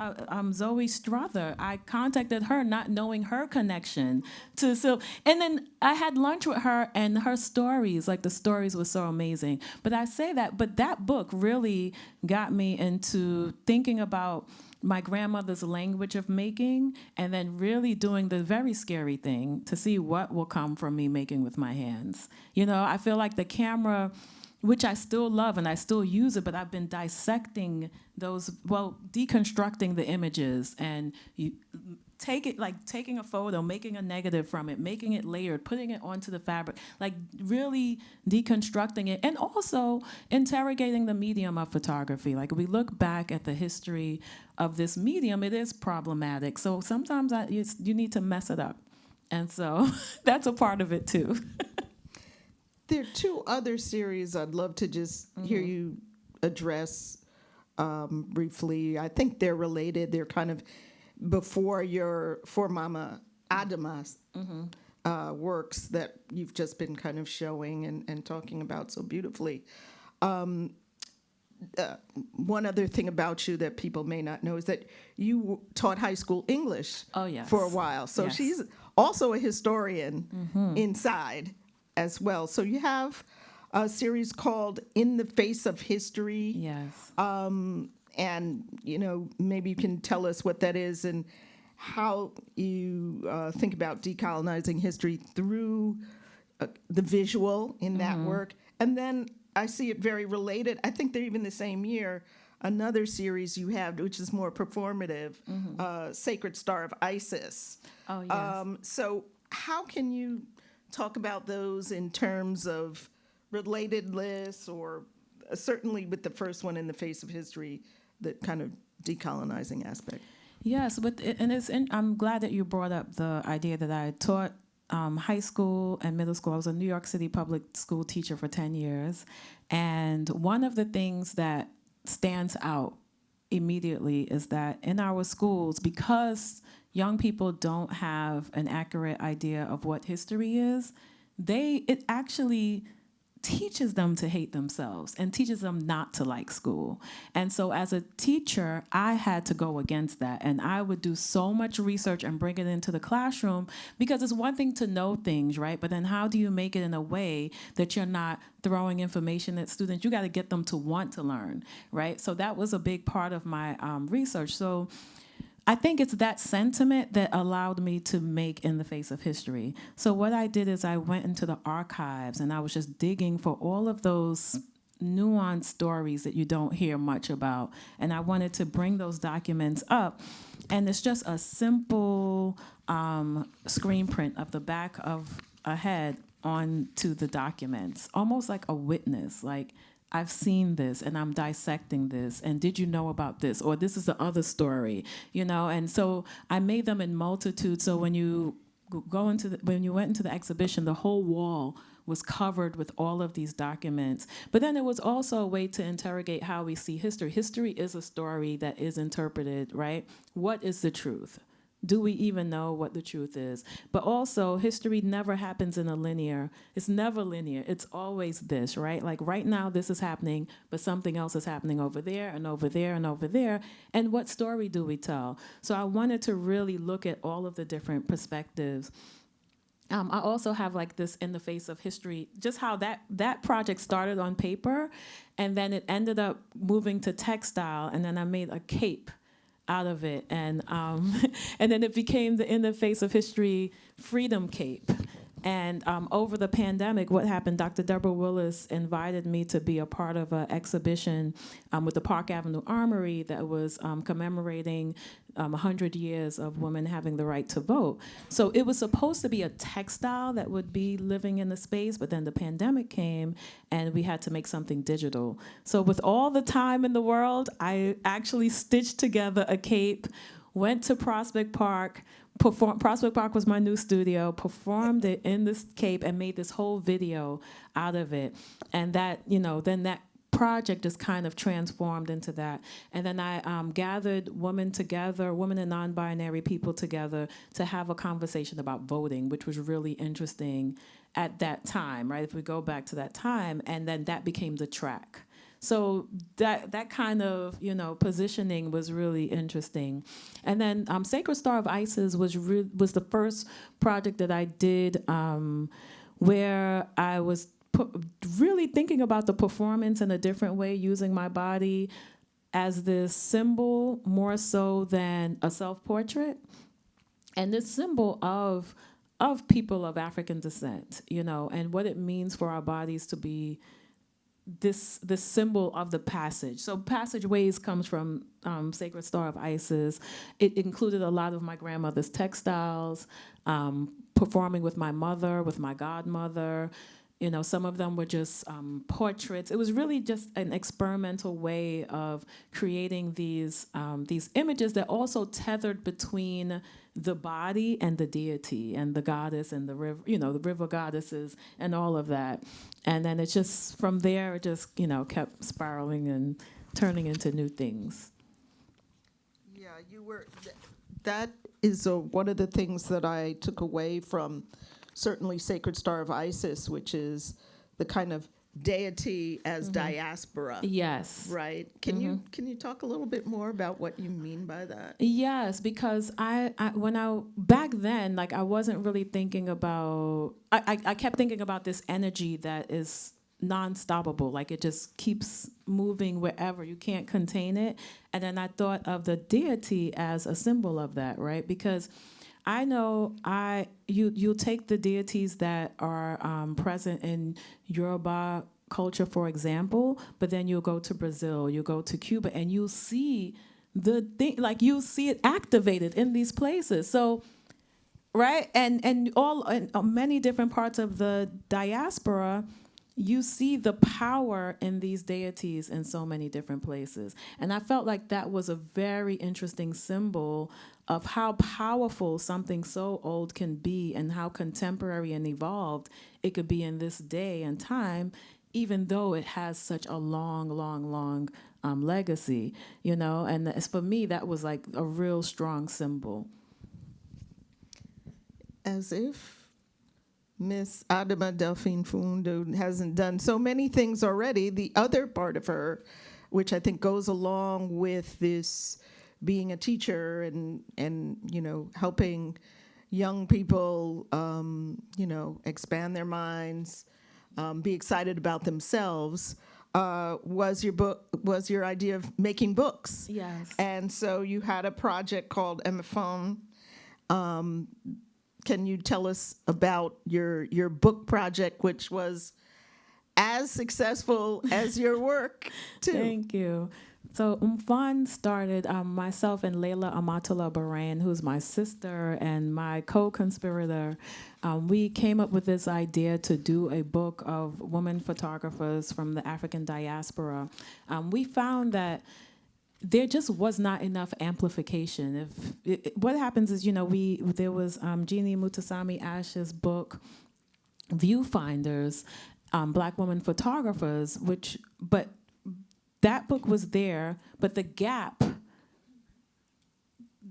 Speaker 2: Zoe Strother, I contacted her not knowing her connection to Sylvia. And then I had lunch with her, and her stories, the stories were so amazing. But I say that, but that book really got me into thinking about my grandmother's language of making, and then really doing the very scary thing to see what will come from me making with my hands. I feel like the camera, which I still love and I still use it, but I've been dissecting deconstructing the images, and taking a photo, making a negative from it, making it layered, putting it onto the fabric, really deconstructing it, and also interrogating the medium of photography. We look back at the history of this medium, it is problematic. So sometimes you need to mess it up. And so that's a part of it too.
Speaker 1: There are two other series I'd love to just hear you address briefly. I think they're related. They're kind of before your For Mama Adama's works that you've just been kind of showing and talking about so beautifully. One other thing about you that people may not know is that you taught high school English
Speaker 2: Oh, yes.
Speaker 1: for a while. So
Speaker 2: Yes.
Speaker 1: she's also a historian inside as well. So you have a series called In the Face of History.
Speaker 2: Yes.
Speaker 1: And, maybe you can tell us what that is and how you think about decolonizing history through the visual in that work. And then I see it very related. I think they're even the same year. Another series you have, which is more performative, Sacred Star of Isis.
Speaker 2: Oh, yes.
Speaker 1: So how can you talk about those in terms of relatedness, or certainly with the first one, In the Face of History, the kind of decolonizing aspect?
Speaker 2: Yes, I'm glad that you brought up the idea that I taught high school and middle school. I was a New York City public school teacher for 10 years. And one of the things that stands out immediately is that in our schools, because young people don't have an accurate idea of what history is, it actually teaches them to hate themselves and teaches them not to like school. And so as a teacher, I had to go against that. And I would do so much research and bring it into the classroom, because it's one thing to know things, right? But then how do you make it in a way that you're not throwing information at students? You got to get them to want to learn, right? So that was a big part of my research. So I think it's that sentiment that allowed me to make In the Face of History. So what I did is I went into the archives and I was just digging for all of those nuanced stories that you don't hear much about. And I wanted to bring those documents up. And it's just a simple screen print of the back of a head onto the documents, almost like a witness, like, I've seen this and I'm dissecting this, and did you know about this? Or this is the other story, And so I made them in multitude. So when you when you went into the exhibition, the whole wall was covered with all of these documents. But then it was also a way to interrogate how we see history. History is a story that is interpreted, right? What is the truth? Do we even know what the truth is? But also, history never happens in a linear. It's never linear. It's always this, right? Like right now, this is happening, but something else is happening over there and over there and over there. And what story do we tell? So I wanted to really look at all of the different perspectives. I also have like this In the Face of History, just how that project started on paper, and then it ended up moving to textile, and then I made a cape out of it, and then it became the In the Face of History Freedom Cape. And over the pandemic, what happened, Dr. Deborah Willis invited me to be a part of an exhibition with the Park Avenue Armory that was commemorating 100 years of women having the right to vote. So it was supposed to be a textile that would be living in the space, but then the pandemic came and we had to make something digital. So with all the time in the world, I actually stitched together a cape, went to Prospect Park. Prospect Park was my new studio, performed it in this cape and made this whole video out of it. And that, then that project is kind of transformed into that. And then I gathered women and non-binary people together to have a conversation about voting, which was really interesting at that time, right? If we go back to that time, and then that became the track. So that kind of positioning was really interesting, and then Sacred Star of Isis was the first project that I did where I was really thinking about the performance in a different way, using my body as this symbol more so than a self-portrait, and this symbol of people of African descent, and what it means for our bodies to be this symbol of the passage. So passageways comes from Sacred Star of Isis. It included a lot of my grandmother's textiles, performing with my mother, with my godmother, You know, some of them were just portraits. It was really just an experimental way of creating these images that also tethered between the body and the deity and the goddess and the river, you know, the river goddesses and all of that. And then it's just from there, it just, you know, kept spiraling and turning into new things.
Speaker 1: Yeah, you were. That is one of the things that I took away from certainly Sacred Star of Isis, which is the kind of deity as diaspora.
Speaker 2: Yes.
Speaker 1: Right. Can you talk a little bit more about what you mean by that?
Speaker 2: Yes, because I when I back then, like I wasn't really thinking about. I kept thinking about this energy that is non-stoppable, like it just keeps moving wherever, you can't contain it. And then I thought of the deity as a symbol of that, right? Because I know you take the deities that are present in Yoruba culture, for example, but then you'll go to Brazil, you go to Cuba, and you'll see the thing, like you see it activated in these places. So, right, and in many different parts of the diaspora, you see the power in these deities in so many different places. And I felt like that was a very interesting symbol of how powerful something so old can be and how contemporary and evolved it could be in this day and time, even though it has such a long, long, long legacy, you know? And for me, that was like a real strong symbol.
Speaker 1: As if Miss Adama Delphine Fundo hasn't done so many things already. The other part of her, which I think goes along with this being a teacher and you know, helping young people, you know, expand their minds, be excited about themselves, was your idea of making books.
Speaker 2: Yes.
Speaker 1: And so you had a project called MFON. Can you tell us about your book project, which was as successful as your work, too?
Speaker 2: Thank you. So Umfan started, myself and Layla Amatullah Bahrain, who's my sister and my co-conspirator. We came up with this idea to do a book of women photographers from the African diaspora. We found that there just was not enough amplification. What happens is, you know, there was Jeannie Mutasami Ash's book, Viewfinders, Black Women Photographers, but that book was there, but the gap,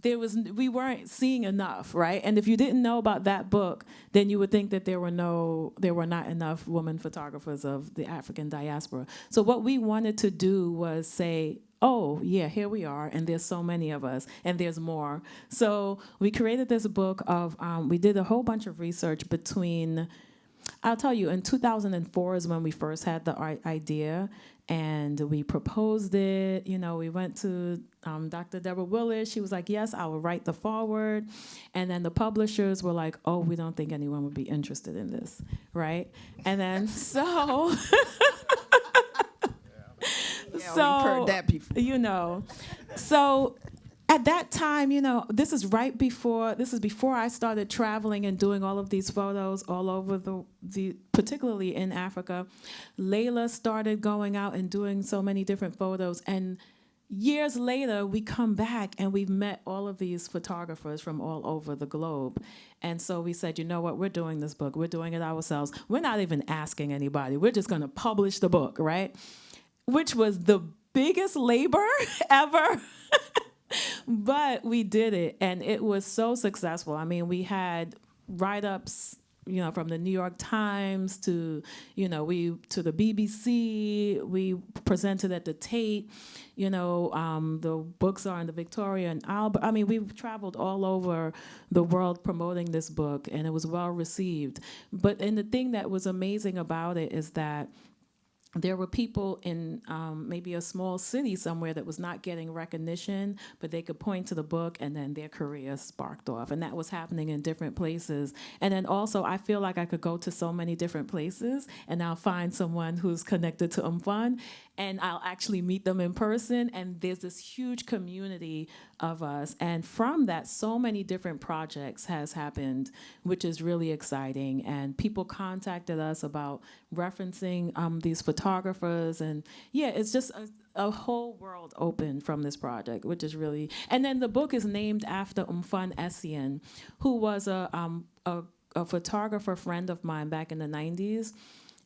Speaker 2: we weren't seeing enough, right? And if you didn't know about that book, then you would think that there were not enough women photographers of the African diaspora. So what we wanted to do was say, oh, yeah, here we are, and there's so many of us, and there's more. So we created this book of, we did a whole bunch of research between, I'll tell you, in 2004 is when we first had the idea, and we proposed it. You know, we went to Dr. Deborah Willis. She was like, yes, I will write the foreword. And then the publishers were like, oh, we don't think anyone would be interested in this, right? And then so...
Speaker 1: Yeah, we've heard that before.
Speaker 2: You know, so at that time, you know, this is before I started traveling and doing all of these photos all over particularly in Africa. Layla started going out and doing so many different photos, and years later, we come back and we've met all of these photographers from all over the globe. And so we said, you know what, we're doing this book. We're doing it ourselves. We're not even asking anybody. We're just going to publish the book, right? Which was the biggest labor ever. But we did it, and it was so successful. I mean, we had write-ups, you know, from the New York Times to, you know, to the BBC. We presented at the Tate. You know, the books are in the Victoria and Albert. I mean, we've traveled all over the world promoting this book, and it was well received. And the thing that was amazing about it is that there were people in maybe a small city somewhere that was not getting recognition, but they could point to the book and then their career sparked off. And that was happening in different places. And then also, I feel like I could go to so many different places and I'll find someone who's connected to Umfun and I'll actually meet them in person. And there's this huge community of us. And from that, so many different projects has happened, which is really exciting. And people contacted us about referencing these photographers. And yeah, it's just a whole world opened from this project, which is really, and then the book is named after Umfun Essien, who was a photographer friend of mine back in the 90s.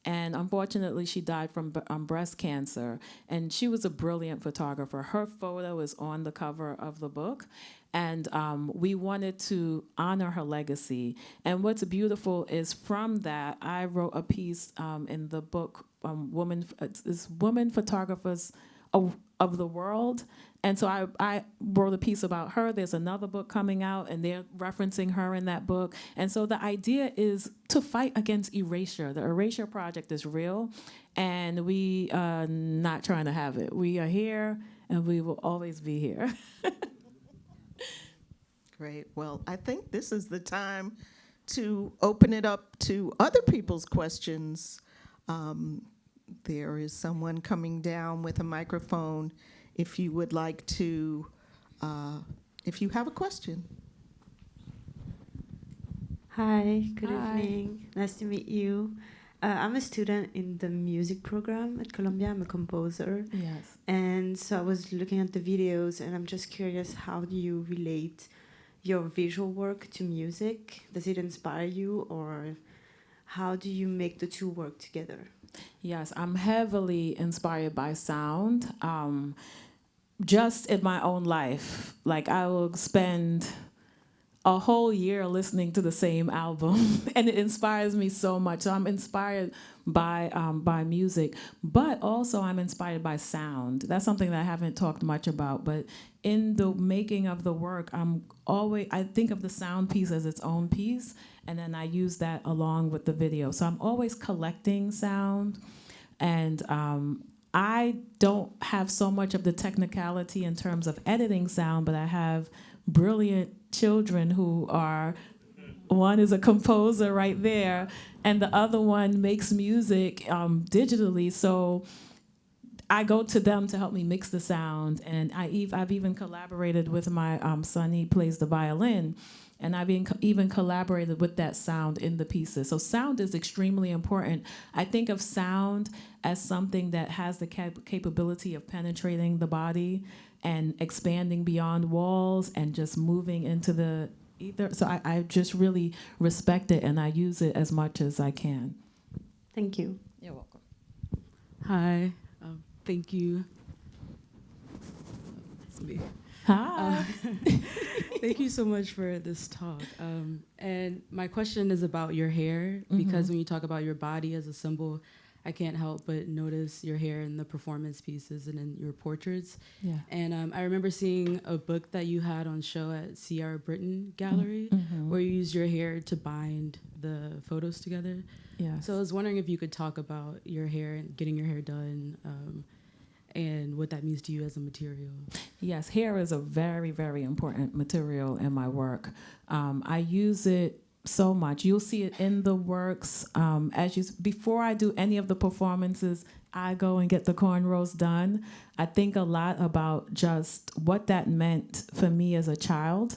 Speaker 2: And unfortunately, she died from breast cancer. And she was a brilliant photographer. Her photo is on the cover of the book. And we wanted to honor her legacy. And what's beautiful is from that, I wrote a piece in the book, Women Photographers of the World. And so I wrote a piece about her. There's another book coming out, and they're referencing her in that book. And so the idea is to fight against erasure. The Erasure Project is real, and we are not trying to have it. We are here, and we will always be here.
Speaker 1: Great. Well, I think this is the time to open it up to other people's questions. There is someone coming down with a microphone. If you would like to, if you have a question.
Speaker 5: Hi, good
Speaker 2: Hi.
Speaker 5: evening. Nice to meet you. I'm a student in the music program at Columbia. I'm a composer.
Speaker 2: Yes.
Speaker 5: And so I was looking at the videos, and I'm just curious, how do you relate your visual work to music? Does it inspire you, or how do you make the two work together?
Speaker 2: Yes, I'm heavily inspired by sound. Just in my own life, like I will spend a whole year listening to the same album, and it inspires me so much. So I'm inspired by music, but also I'm inspired by sound. That's something that I haven't talked much about, but in the making of the work, I think of the sound piece as its own piece, and then I use that along with the video. So I'm always collecting sound, and I don't have so much of the technicality in terms of editing sound, but I have brilliant children who are, one is a composer right there, and the other one makes music digitally. So I go to them to help me mix the sound, and I've even collaborated with my son. He plays the violin, and I've even collaborated with that sound in the pieces. So sound is extremely important. I think of sound as something that has the capability of penetrating the body and expanding beyond walls and just moving into the ether. So I just really respect it, and I use it as much as I can.
Speaker 5: Thank you.
Speaker 2: You're welcome.
Speaker 6: Hi, thank you. It's me.
Speaker 2: Hi.
Speaker 6: Thank you so much for this talk. And my question is about your hair, because when you talk about your body as a symbol, I can't help but notice your hair in the performance pieces and in your portraits.
Speaker 2: Yeah.
Speaker 6: And I remember seeing a book that you had on show at C.R. Britton Gallery, where you used your hair to bind the photos together.
Speaker 2: Yes.
Speaker 6: So I was wondering if you could talk about your hair and getting your hair done, and what that means to you as a material.
Speaker 2: Yes, hair is a very, very important material in my work. I use it so much. You'll see it in the works. Before I do any of the performances, I go and get the cornrows done. I think a lot about just what that meant for me as a child,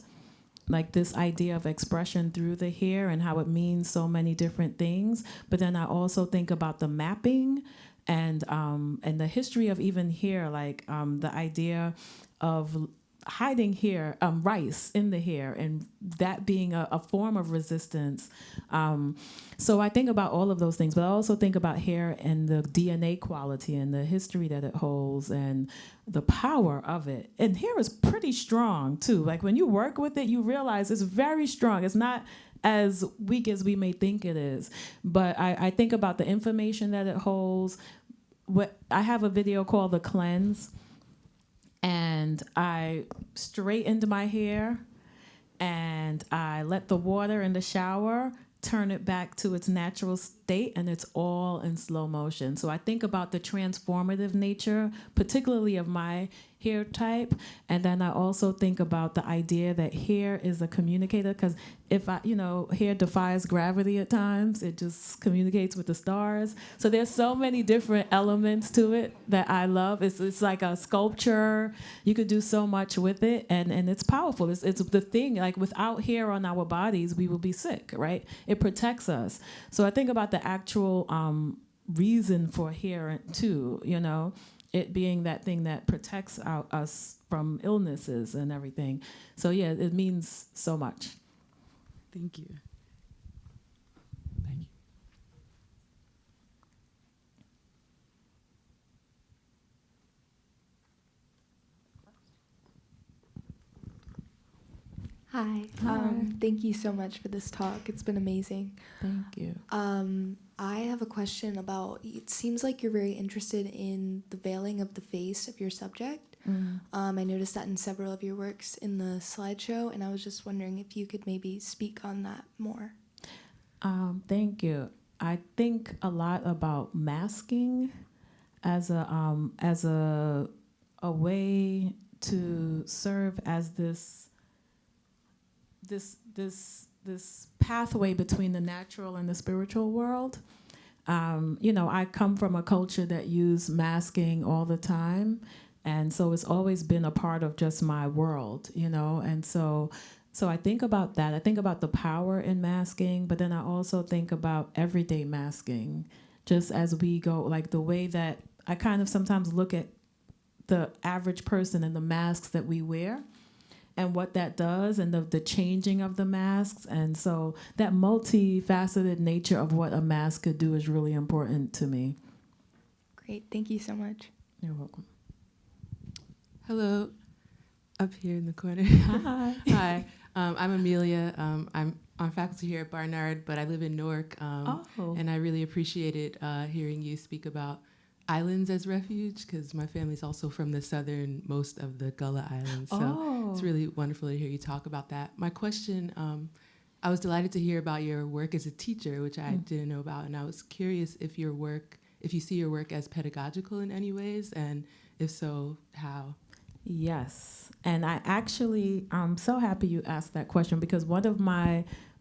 Speaker 2: like this idea of expression through the hair and how it means so many different things. But then I also think about the mapping and the history of even hair, like the idea of hiding hair, rice in the hair, and that being a form of resistance. So I think about all of those things, but I also think about hair and the DNA quality and the history that it holds and the power of it. And hair is pretty strong too. Like when you work with it, you realize it's very strong. It's not as weak as we may think it is. But I think about the information that it holds. I have a video called The Cleanse, and I straightened my hair, and I let the water in the shower turn it back to its natural state, and it's all in slow motion. So I think about the transformative nature, particularly of my hair type, and then I also think about the idea that hair is a communicator, because if hair defies gravity at times, it just communicates with the stars. So there's so many different elements to it that I love. It's like a sculpture. You could do so much with it, and it's powerful. It's the thing, like without hair on our bodies, we will be sick, right? It protects us. So I think about the actual reason for hair too, it being that thing that protects us from illnesses and everything. So yeah, it means so much.
Speaker 6: Thank you.
Speaker 7: Thank you.
Speaker 8: Hi. Thank you so much for this talk. It's been amazing.
Speaker 2: Thank you.
Speaker 8: I have a question about, it seems like you're very interested in the veiling of the face of your subject. I noticed that in several of your works in the slideshow, and I was just wondering if you could maybe speak on that more.
Speaker 2: Thank you. I think a lot about masking as a way to serve as this pathway between the natural and the spiritual world. I come from a culture that used masking all the time, and so it's always been a part of just my world, and so I think about that. I think about the power in masking, but then I also think about everyday masking, just as we go, like the way that I kind of sometimes look at the average person and the masks that we wear, and what that does, and the changing of the masks. And so that multifaceted nature of what a mask could do is really important to me.
Speaker 8: Great. Thank you so much.
Speaker 2: You're welcome.
Speaker 9: Hello, up here in the corner.
Speaker 2: Hi.
Speaker 9: Hi, I'm Amelia. I'm on faculty here at Barnard, but I live in Newark, and I really appreciated hearing you speak about islands as refuge, because my family's also from the southernmost of the Gullah Islands. So it's really wonderful to hear you talk about that. My question, I was delighted to hear about your work as a teacher, which I didn't know about, and I was curious if you see your work as pedagogical in any ways, and if so, how?
Speaker 2: Yes, and I'm so happy you asked that question, because one of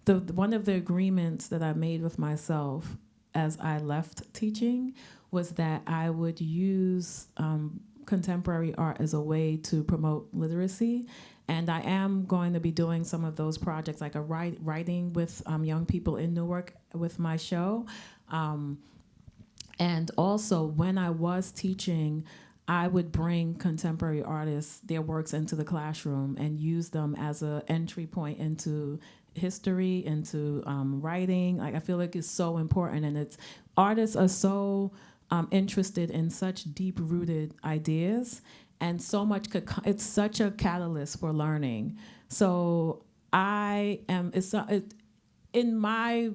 Speaker 2: the agreements that I made with myself as I left teaching was that I would use contemporary art as a way to promote literacy. And I am going to be doing some of those projects, like writing with young people in Newark with my show. And also, when I was teaching, I would bring contemporary artists, their works into the classroom and use them as an entry point into history, into writing. Like, I feel like it's so important, and artists are so interested in such deep-rooted ideas, and so much it's such a catalyst for learning. So in my,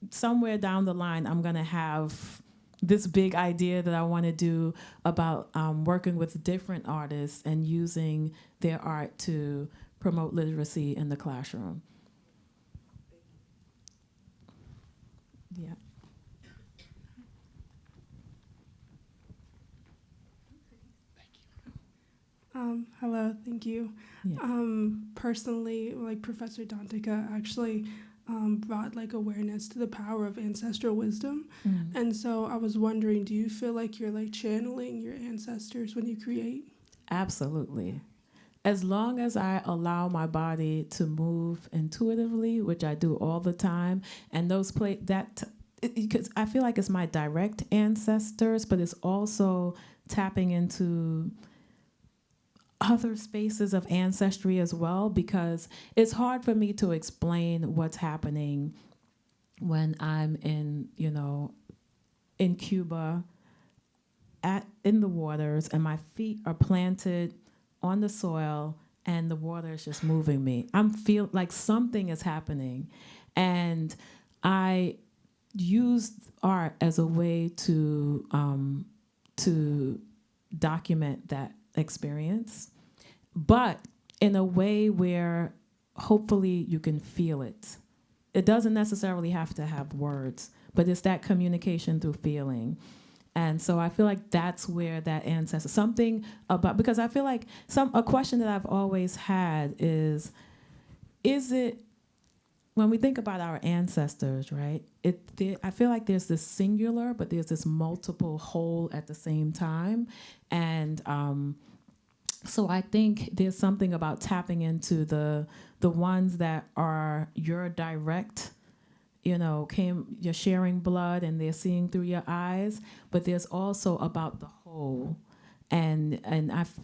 Speaker 2: somewhere down the line, I'm gonna have this big idea that I want to do about working with different artists and using their art to promote literacy in the classroom. Yeah.
Speaker 10: Hello, thank you.
Speaker 2: Yeah.
Speaker 10: Personally, like Professor Dantica actually brought like awareness to the power of ancestral wisdom. And so I was wondering, do you feel like you're like channeling your ancestors when you create?
Speaker 2: Absolutely. As long as I allow my body to move intuitively, which I do all the time, and because I feel like it's my direct ancestors, but it's also tapping into other spaces of ancestry as well, because it's hard for me to explain what's happening when I'm in Cuba, in the waters, and my feet are planted on the soil and the water is just moving me. I feel like something is happening, and I used art as a way to document that experience, but in a way where hopefully you can feel it, it doesn't necessarily have to have words, but it's that communication through feeling. And so I feel like that's where that ancestor, something about, because I feel like a question that I've always had is it, when we think about our ancestors, right, I feel like there's this singular, but there's this multiple whole at the same time. And so I think there's something about tapping into the ones that are your direct, you're sharing blood and they're seeing through your eyes, but there's also about the whole. And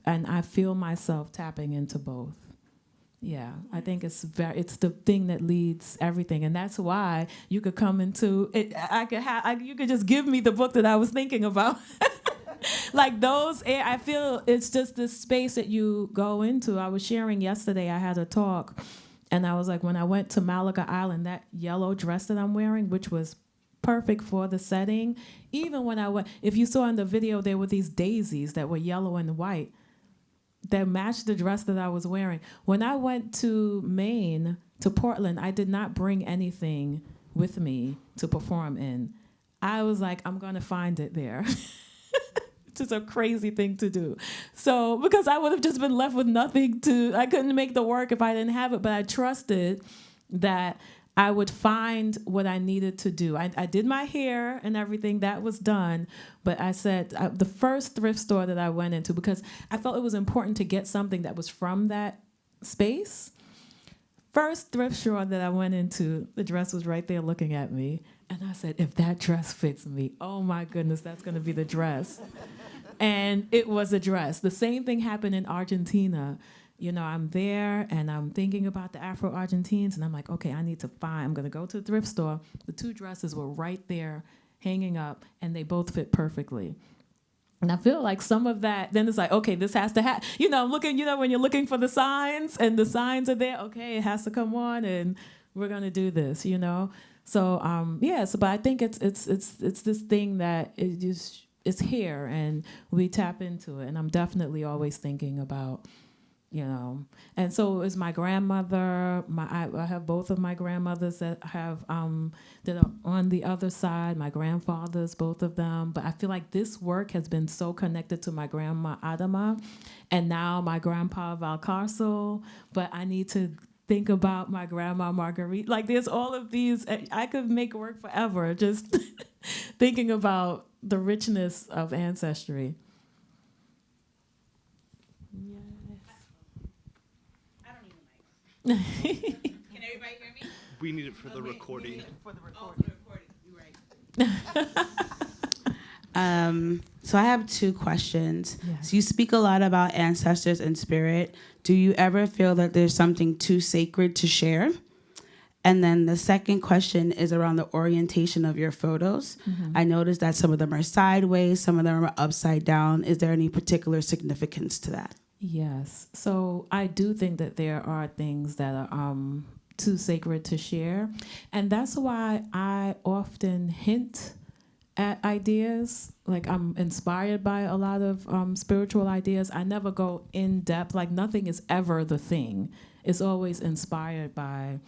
Speaker 2: I feel myself tapping into both. Yeah, I think it's the thing that leads everything, and that's why you could come into it. You could just give me the book that I was thinking about. Like those, I feel it's just this space that you go into. I was sharing yesterday, I had a talk, and I was like, when I went to Malaga Island, that yellow dress that I'm wearing, which was perfect for the setting, even when I went, if you saw in the video, there were these daisies that were yellow and white that matched the dress that I was wearing. When I went to Maine, to Portland, I did not bring anything with me to perform in. I was like, I'm gonna find it there. It's a crazy thing to do. So, because I would have just been left with nothing I couldn't make the work if I didn't have it, but I trusted that I would find what I needed to do. I did my hair and everything, that was done, but I said, the first thrift store that I went into, because I felt it was important to get something that was from that space. First thrift store that I went into, the dress was right there looking at me, and I said, if that dress fits me, oh my goodness, that's gonna be the dress. And it was a dress. The same thing happened in Argentina. I'm there and I'm thinking about the Afro-Argentines, and I'm like, okay, I'm gonna go to the thrift store. The two dresses were right there hanging up, and they both fit perfectly. And I feel like some of that, then it's like, okay, this has to happen. I'm looking, when you're looking for the signs, and the signs are there, okay, it has to come on, and we're gonna do this, So, but I think it's this thing that it's here, and we tap into it, and I'm definitely always thinking about, and so is my grandmother. I have both of my grandmothers that have that are on the other side. My grandfathers, both of them. But I feel like this work has been so connected to my grandma Adama, and now my grandpa Valcarcel. But I need to think about my grandma Marguerite. Like there's all of these. I could make work forever just thinking about the richness of ancestry.
Speaker 11: Can everybody hear me?
Speaker 12: We need it for the recording.
Speaker 11: We need it for the recording. You're right.
Speaker 13: So I have two questions.
Speaker 2: Yes.
Speaker 13: So you speak a lot about ancestors and spirit. Do you ever feel that there's something too sacred to share? And then the second question is around the orientation of your photos.
Speaker 2: Mm-hmm.
Speaker 13: I noticed that some of them are sideways, some of them are upside down. Is there any particular significance to that?
Speaker 2: Yes. So I do think that there are things that are too sacred to share. And that's why I often hint at ideas. Like I'm inspired by a lot of spiritual ideas. I never go in depth. Like nothing is ever the thing. It's always inspired by,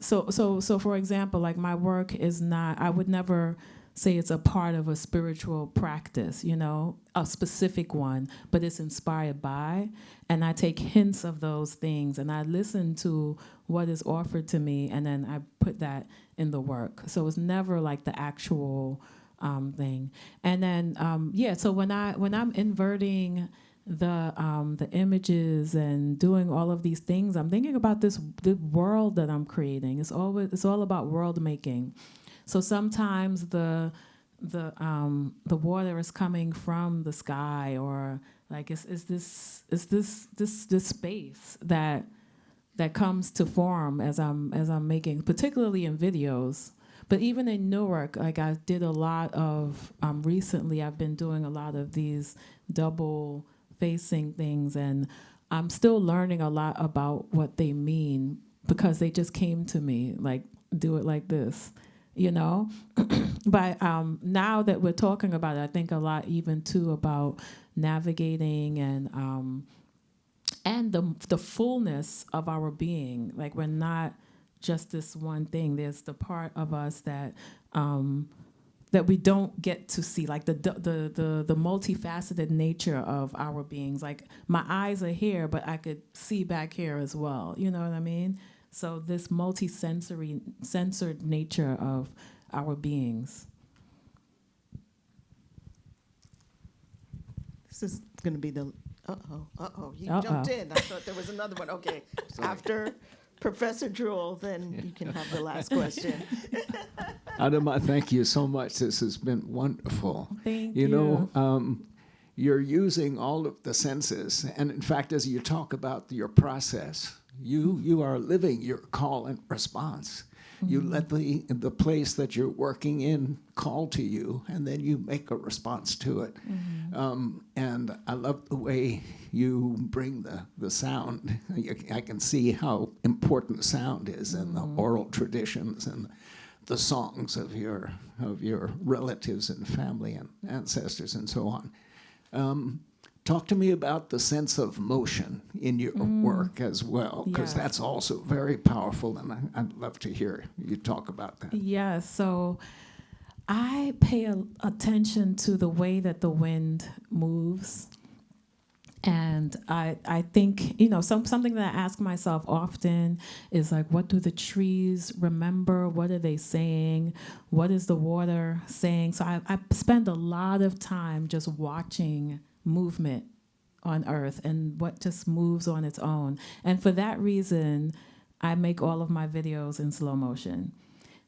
Speaker 2: so for example, like my work is not, I would never say it's a part of a spiritual practice, a specific one, but it's inspired by, and I take hints of those things and I listen to what is offered to me, and then I put that in the work. So it's never like the actual thing. And then, so when I'm inverting the images and doing all of these things, I'm thinking about the world that I'm creating. It's all about world making. So sometimes the water is coming from the sky, or like it's this space that comes to form as I'm making, particularly in videos. But even in Newark, like I did a lot of recently, I've been doing a lot of these double facing things, and I'm still learning a lot about what they mean because they just came to me, like do it like this. But now that we're talking about it, I think a lot even too about navigating and and the fullness of our being. Like, we're not just this one thing. There's the part of us that that we don't get to see, like the multifaceted nature of our beings. Like, my eyes are here, but I could see back here as well. You know what I mean? So this censored nature of our beings.
Speaker 1: This is going to be the, you jumped in. I thought there was another one. Okay, after Professor Jewell, then you can have the last question.
Speaker 12: Adama, thank you so much. This has been wonderful.
Speaker 2: Thank
Speaker 12: you. You know, you're using all of the senses, and in fact, as you talk about your process, you are living your call and response. You let the place that you're working in call to you, and then you make a response to it. And I love the way you bring the sound. I can see how important sound is in the oral traditions and the songs of your relatives and family and ancestors and so on. Talk to me about the sense of motion in your work as well, because that's also very powerful, and I'd love to hear you talk about that.
Speaker 2: Yeah, so I pay attention to the way that the wind moves. And I think, you know, something that I ask myself often is like, what do the trees remember? What are they saying? What is the water saying? So I spend a lot of time just watching movement on Earth and what just moves on its own. And for that reason, I make all of my videos in slow motion.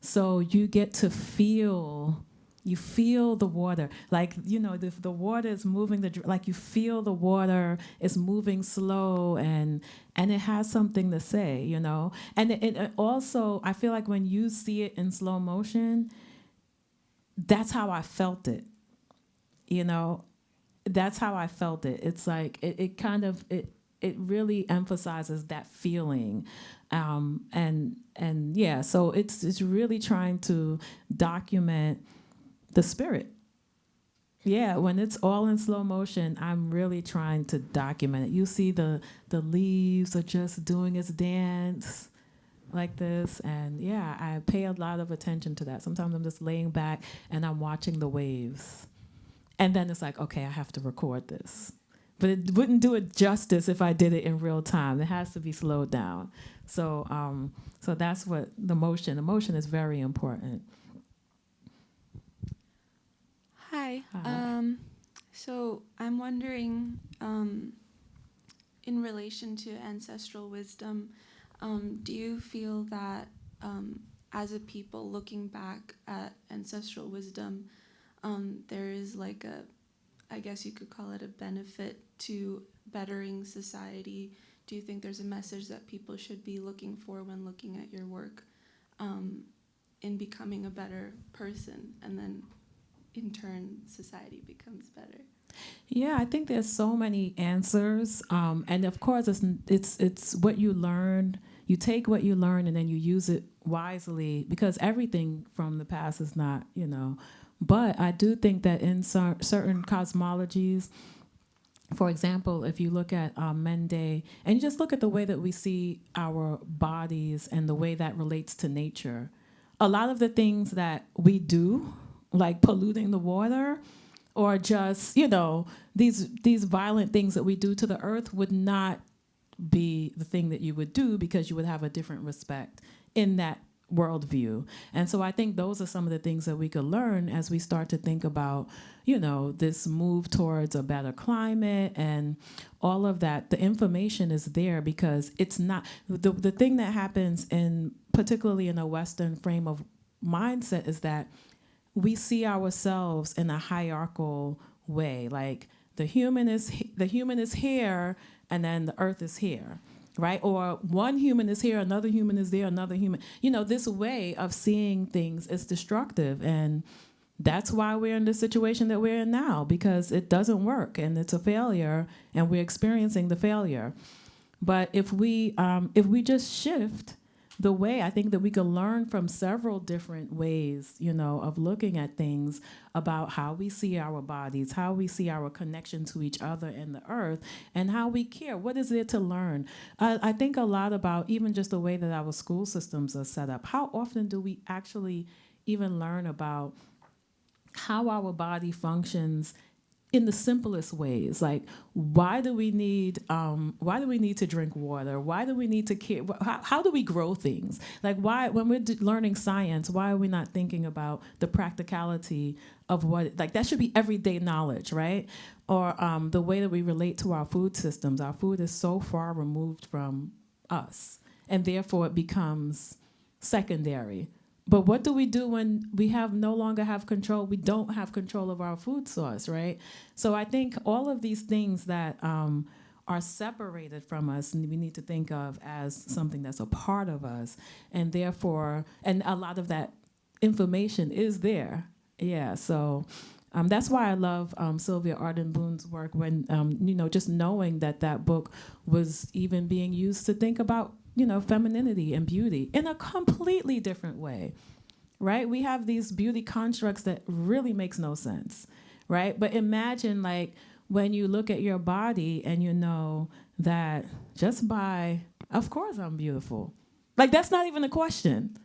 Speaker 2: So you get to feel the water. Like, you know, the water is moving, like you feel the water is moving slow, and it has something to say, you know. And it also, I feel like when you see it in slow motion, that's how I felt it, you know. That's how I felt it. It's like it kind of really emphasizes that feeling, and yeah. So it's really trying to document the spirit. Yeah, when it's all in slow motion, I'm really trying to document it. You see the leaves are just doing its dance like this, and yeah, I pay a lot of attention to that. Sometimes I'm just laying back and I'm watching the waves. And then it's like, okay, I have to record this. But it wouldn't do it justice if I did it in real time. It has to be slowed down. So so that's what the motion is very important.
Speaker 14: Hi. So I'm wondering, in relation to ancestral wisdom, do you feel that as a people looking back at ancestral wisdom, there is like I guess you could call it a benefit to bettering society? Do you think there's a message that people should be looking for when looking at your work, in becoming a better person, and then in turn society becomes better?
Speaker 2: Yeah, I think there's so many answers, and of course it's what you learn. You take what you learn and then you use it wisely, because everything from the past is not, you know. But I do think that in certain cosmologies, for example, if you look at Mende, and you just look at the way that we see our bodies and the way that relates to nature, a lot of the things that we do, like polluting the water, or just, you know, these violent things that we do to the earth would not be the thing that you would do, because you would have a different respect in that worldview. And so I think those are some of the things that we could learn as we start to think about, you know, this move towards a better climate and all of that. The information is there, because it's not the thing that happens particularly in a Western frame of mindset is that we see ourselves in a hierarchical way. Like the human is here, and then the earth is here. Right? Or one human is here, another human is there, another human. You know, this way of seeing things is destructive. And that's why we're in the situation that we're in now, because it doesn't work and it's a failure, and we're experiencing the failure. But if we just shift the way I think that we can learn from several different ways, of looking at things about how we see our bodies, how we see our connection to each other and the earth, and how we care. What is there to learn? I think a lot about even just the way that our school systems are set up. How often do we actually even learn about how our body functions in the simplest ways? Like, why do we need to drink water? Why do we need to care? How do we grow things? Like, why, when we're learning science, why are we not thinking about the practicality of what, like, that should be everyday knowledge, right? Or the way that we relate to our food systems. Our food is so far removed from us, and therefore it becomes secondary. But what do we do when we no longer have control? We don't have control of our food source, right? So I think all of these things that are separated from us, and we need to think of as something that's a part of us, and therefore, and a lot of that information is there. Yeah, so that's why I love Sylvia Arden Boone's work, when, just knowing that book was even being used to think about femininity and beauty in a completely different way, right? We have these beauty constructs that really makes no sense, right? But imagine, like, when you look at your body and you know that of course I'm beautiful. Like, that's not even a question.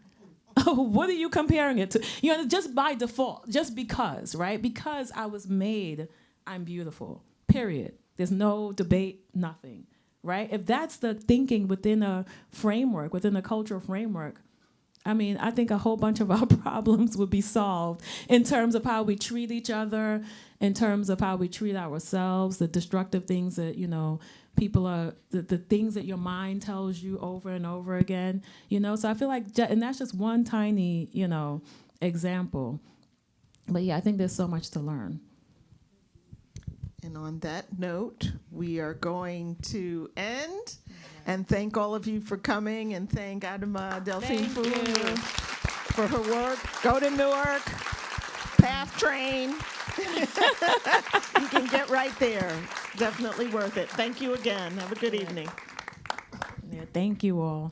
Speaker 2: What are you comparing it to? Just by default, just because, right? Because I was made, I'm beautiful, period. There's no debate, nothing. Right? If that's the thinking within a framework, within a cultural framework, I think a whole bunch of our problems would be solved in terms of how we treat each other, in terms of how we treat ourselves, the destructive things that, people are, the things that your mind tells you over and over again, So I feel like, and that's just one tiny, example. But yeah, I think there's so much to learn.
Speaker 1: And on that note, we are going to end and thank all of you for coming, and thank Adama Delphine for her work. Go to Newark, PATH train. You can get right there. Definitely worth it. Thank you again. Have a good evening.
Speaker 2: Yeah, thank you all.